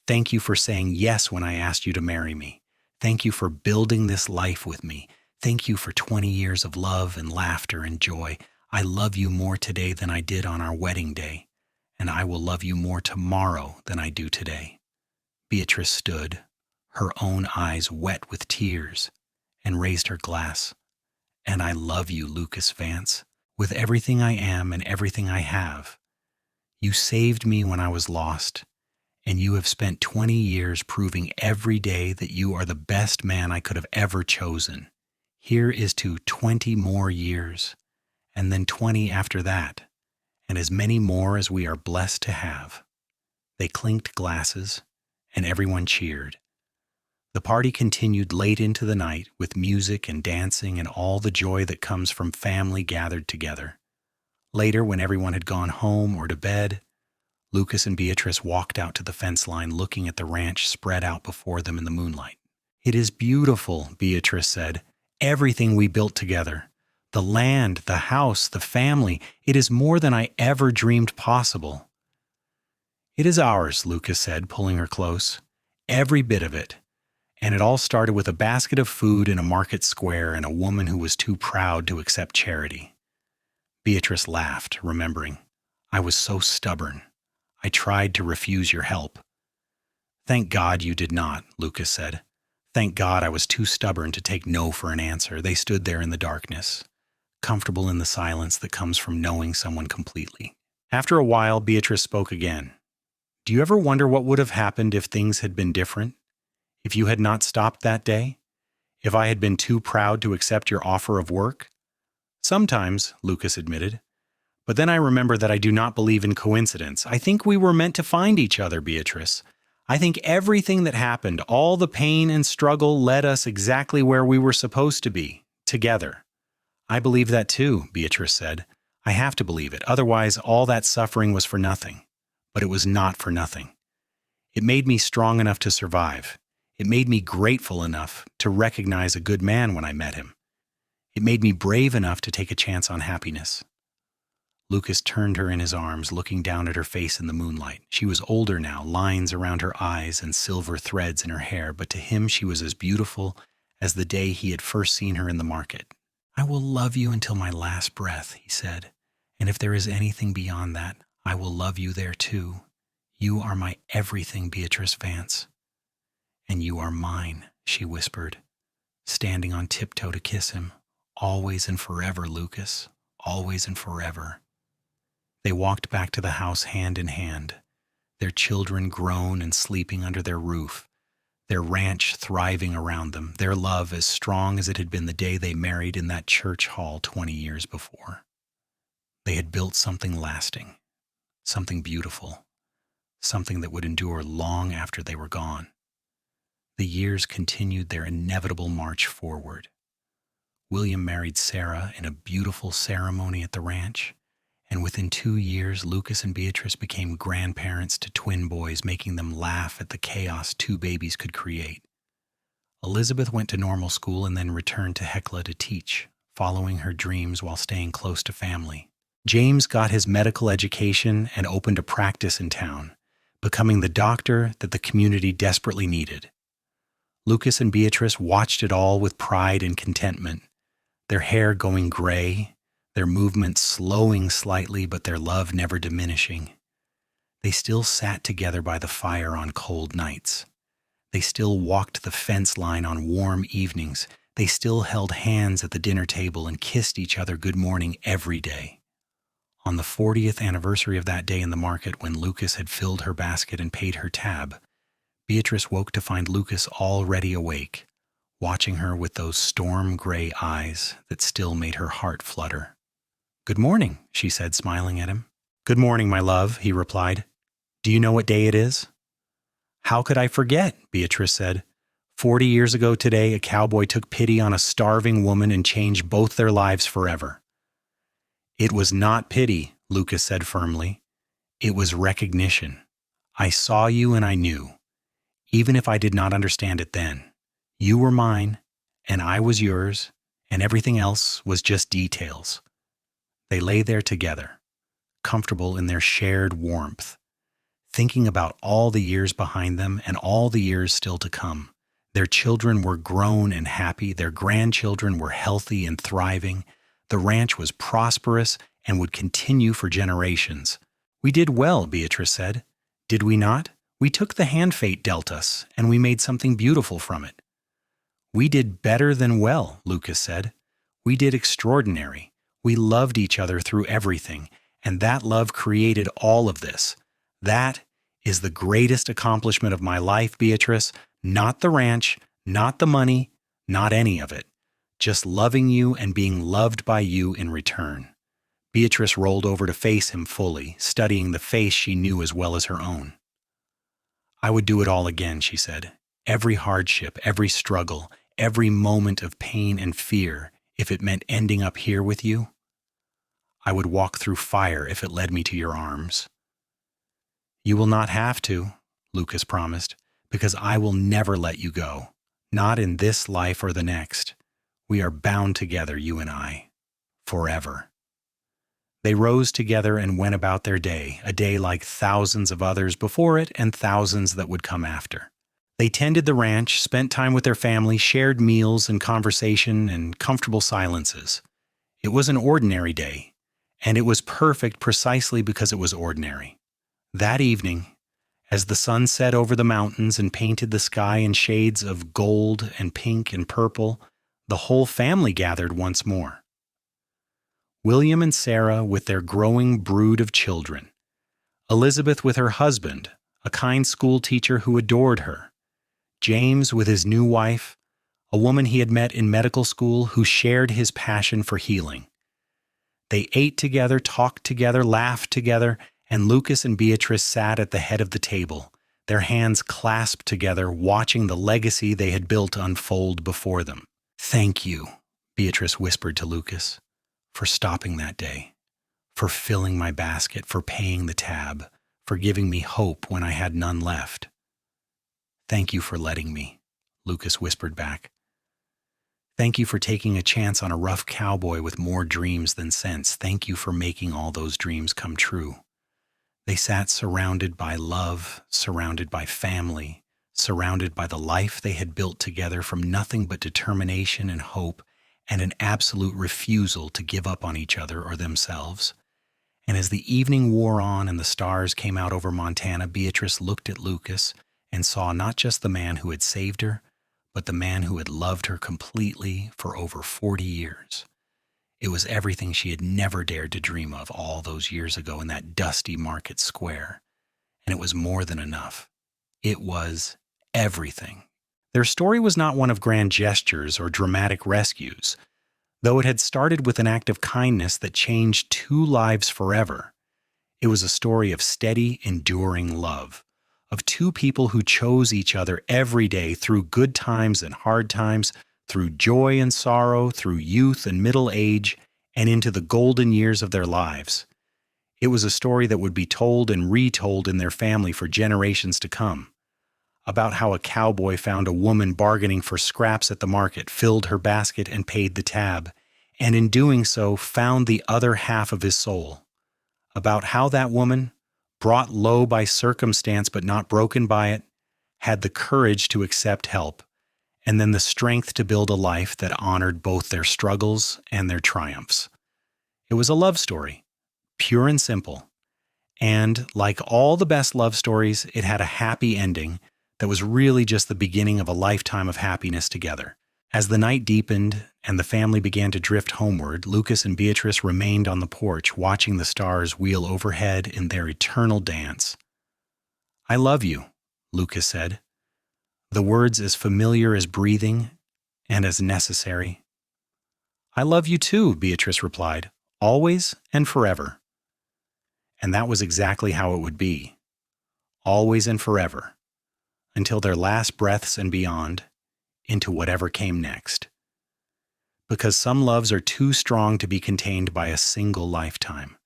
Thank you for saying yes when I asked you to marry me. Thank you for building this life with me. Thank you for 20 years of love and laughter and joy. I love you more today than I did on our wedding day, and I will love you more tomorrow than I do today." Beatrice stood, her own eyes wet with tears, and raised her glass. "And I love you, Lucas Vance, with everything I am and everything I have. You saved me when I was lost, and you have spent 20 years proving every day that you are the best man I could have ever chosen. Here is to 20 more years, and then 20 after that, and as many more as we are blessed to have." They clinked glasses, and everyone cheered. The party continued late into the night with music and dancing and all the joy that comes from family gathered together. Later, when everyone had gone home or to bed, Lucas and Beatrice walked out to the fence line looking at the ranch spread out before them in the moonlight. "It is beautiful," Beatrice said. "Everything we built together. The land, the house, the family. It is more than I ever dreamed possible." "It is ours," Lucas said, pulling her close. "Every bit of it. And it all started with a basket of food in a market square and a woman who was too proud to accept charity." Beatrice laughed, remembering. "I was so stubborn. I tried to refuse your help." "Thank God you did not," Lucas said. "Thank God I was too stubborn to take no for an answer." They stood there in the darkness, comfortable in the silence that comes from knowing someone completely. After a while, Beatrice spoke again. "Do you ever wonder what would have happened if things had been different? If you had not stopped that day? If I had been too proud to accept your offer of work?" "Sometimes," Lucas admitted. "But then I remember that I do not believe in coincidence. I think we were meant to find each other, Beatrice. I think everything that happened, all the pain and struggle, led us exactly where we were supposed to be, together." "I believe that too," Beatrice said. I have to believe it. Otherwise, all that suffering was for nothing. But it was not for nothing. It made me strong enough to survive. It made me grateful enough to recognize a good man when I met him. It made me brave enough to take a chance on happiness. Lucas turned her in his arms, looking down at her face in the moonlight. She was older now, lines around her eyes and silver threads in her hair, but to him she was as beautiful as the day he had first seen her in the market. "I will love you until my last breath," he said, "and if there is anything beyond that, I will love you there too. You are my everything, Beatrice Vance." "And you are mine," she whispered, standing on tiptoe to kiss him. "Always and forever, Lucas, always and forever." They walked back to the house hand in hand, their children grown and sleeping under their roof, their ranch thriving around them, their love as strong as it had been the day they married in that church hall 20 years before. They had built something lasting, something beautiful, something that would endure long after they were gone. The years continued their inevitable march forward. William married Sarah in a beautiful ceremony at the ranch, and within 2 years, Lucas and Beatrice became grandparents to twin boys, making them laugh at the chaos 2 babies could create. Elizabeth went to normal school and then returned to Hecla to teach, following her dreams while staying close to family. James got his medical education and opened a practice in town, becoming the doctor that the community desperately needed. Lucas and Beatrice watched it all with pride and contentment, their hair going gray, their movements slowing slightly, but their love never diminishing. They still sat together by the fire on cold nights. They still walked the fence line on warm evenings. They still held hands at the dinner table and kissed each other good morning every day. On the 40th anniversary of that day in the market, when Lucas had filled her basket and paid her tab, Beatrice woke to find Lucas already awake, watching her with those storm-gray eyes that still made her heart flutter. "Good morning," she said, smiling at him. "Good morning, my love," he replied. "Do you know what day it is?" "How could I forget?" Beatrice said. 40 years ago today, a cowboy took pity on a starving woman and changed both their lives forever." "It was not pity," Lucas said firmly. "It was recognition. I saw you and I knew, even if I did not understand it then. You were mine, and I was yours, and everything else was just details." They lay there together, comfortable in their shared warmth, thinking about all the years behind them and all the years still to come. Their children were grown and happy. Their grandchildren were healthy and thriving. The ranch was prosperous and would continue for generations. "We did well," Beatrice said. "Did we not? We took the hand fate dealt us, and we made something beautiful from it." "We did better than well," Lucas said. "We did extraordinary. We loved each other through everything, and that love created all of this. That is the greatest accomplishment of my life, Beatrice. Not the ranch, not the money, not any of it. Just loving you and being loved by you in return." Beatrice rolled over to face him fully, studying the face she knew as well as her own. "I would do it all again," she said. "Every hardship, every struggle, every moment of pain and fear, if it meant ending up here with you. I would walk through fire if it led me to your arms." "You will not have to," Lucas promised, "because I will never let you go. Not in this life or the next. We are bound together, you and I. Forever." They rose together and went about their day, a day like thousands of others before it and thousands that would come after. They tended the ranch, spent time with their family, shared meals and conversation and comfortable silences. It was an ordinary day, and it was perfect precisely because it was ordinary. That evening, as the sun set over the mountains and painted the sky in shades of gold and pink and purple, the whole family gathered once more. William and Sarah with their growing brood of children, Elizabeth with her husband, a kind school teacher who adored her, James with his new wife, a woman he had met in medical school who shared his passion for healing. They ate together, talked together, laughed together, and Lucas and Beatrice sat at the head of the table, their hands clasped together, watching the legacy they had built unfold before them. "Thank you," Beatrice whispered to Lucas, "for stopping that day, for filling my basket, for paying the tab, for giving me hope when I had none left. Thank you for letting me, Lucas whispered back. Thank you for taking a chance on a rough cowboy with more dreams than sense. Thank you for making all those dreams come true. They sat surrounded by love, surrounded by family, surrounded by the life they had built together from nothing but determination and hope and an absolute refusal to give up on each other or themselves. And as the evening wore on and the stars came out over Montana, Beatrice looked at Lucas and saw not just the man who had saved her, but the man who had loved her completely for over 40 years. It was everything she had never dared to dream of all those years ago in that dusty market square. And it was more than enough. It was everything. Their story was not one of grand gestures or dramatic rescues, though it had started with an act of kindness that changed 2 lives forever. It was a story of steady, enduring love, of 2 people who chose each other every day through good times and hard times, through joy and sorrow, through youth and middle age, and into the golden years of their lives. It was a story that would be told and retold in their family for generations to come, about how a cowboy found a woman bargaining for scraps at the market, filled her basket, and paid the tab, and in doing so found the other half of his soul. About how that woman, brought low by circumstance but not broken by it, had the courage to accept help, and then the strength to build a life that honored both their struggles and their triumphs. It was a love story, pure and simple, and like all the best love stories, it had a happy ending that was really just the beginning of a lifetime of happiness together. As the night deepened and the family began to drift homeward, Lucas and Beatrice remained on the porch watching the stars wheel overhead in their eternal dance. "I love you," Lucas said, the words as familiar as breathing and as necessary. "I love you too," Beatrice replied, "always and forever." And that was exactly how it would be, always and forever, until their last breaths and beyond, into whatever came next. Because some loves are too strong to be contained by a single lifetime,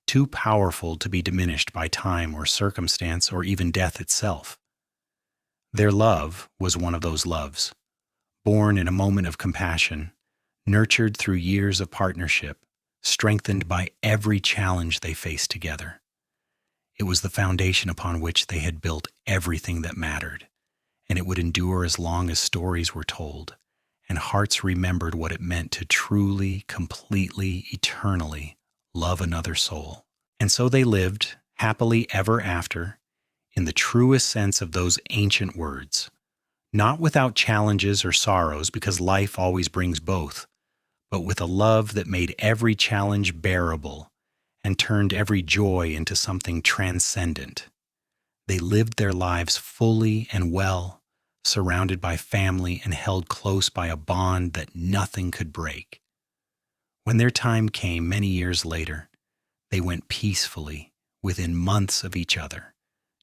too powerful to be diminished by time or circumstance or even death itself. Their love was one of those loves, born in a moment of compassion, nurtured through years of partnership, strengthened by every challenge they faced together. It was the foundation upon which they had built everything that mattered, and it would endure as long as stories were told, and hearts remembered what it meant to truly, completely, eternally love another soul. And so they lived, happily ever after, in the truest sense of those ancient words, not without challenges or sorrows, because life always brings both, but with a love that made every challenge bearable and turned every joy into something transcendent. They lived their lives fully and well, surrounded by family and held close by a bond that nothing could break. When their time came many years later, they went peacefully, within months of each other,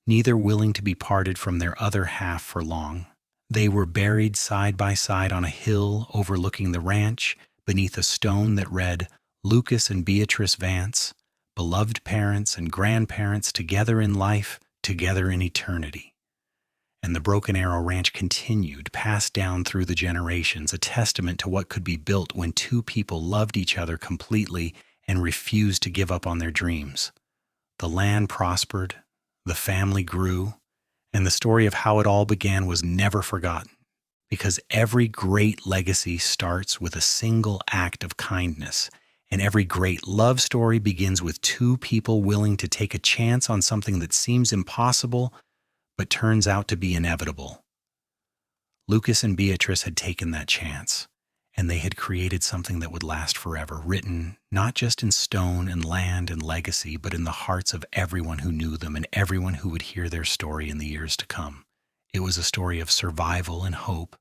neither willing to be parted from their other half for long. They were buried side by side on a hill overlooking the ranch, beneath a stone that read, "Lucas and Beatrice Vance, beloved parents and grandparents, together in life, together in eternity." And the Broken Arrow Ranch continued, passed down through the generations, a testament to what could be built when 2 people loved each other completely and refused to give up on their dreams. The land prospered, the family grew, and the story of how it all began was never forgotten, because every great legacy starts with a single act of kindness, and every great love story begins with 2 people willing to take a chance on something that seems impossible but turns out to be inevitable. Lucas and Beatrice had taken that chance, and they had created something that would last forever, written not just in stone and land and legacy, but in the hearts of everyone who knew them and everyone who would hear their story in the years to come. It was a story of survival and hope,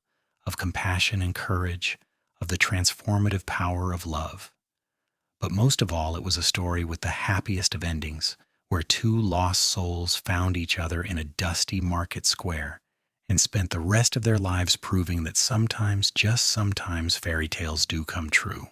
of compassion and courage, of the transformative power of love. But most of all, it was a story with the happiest of endings, where 2 lost souls found each other in a dusty market square and spent the rest of their lives proving that sometimes, just sometimes, fairy tales do come true.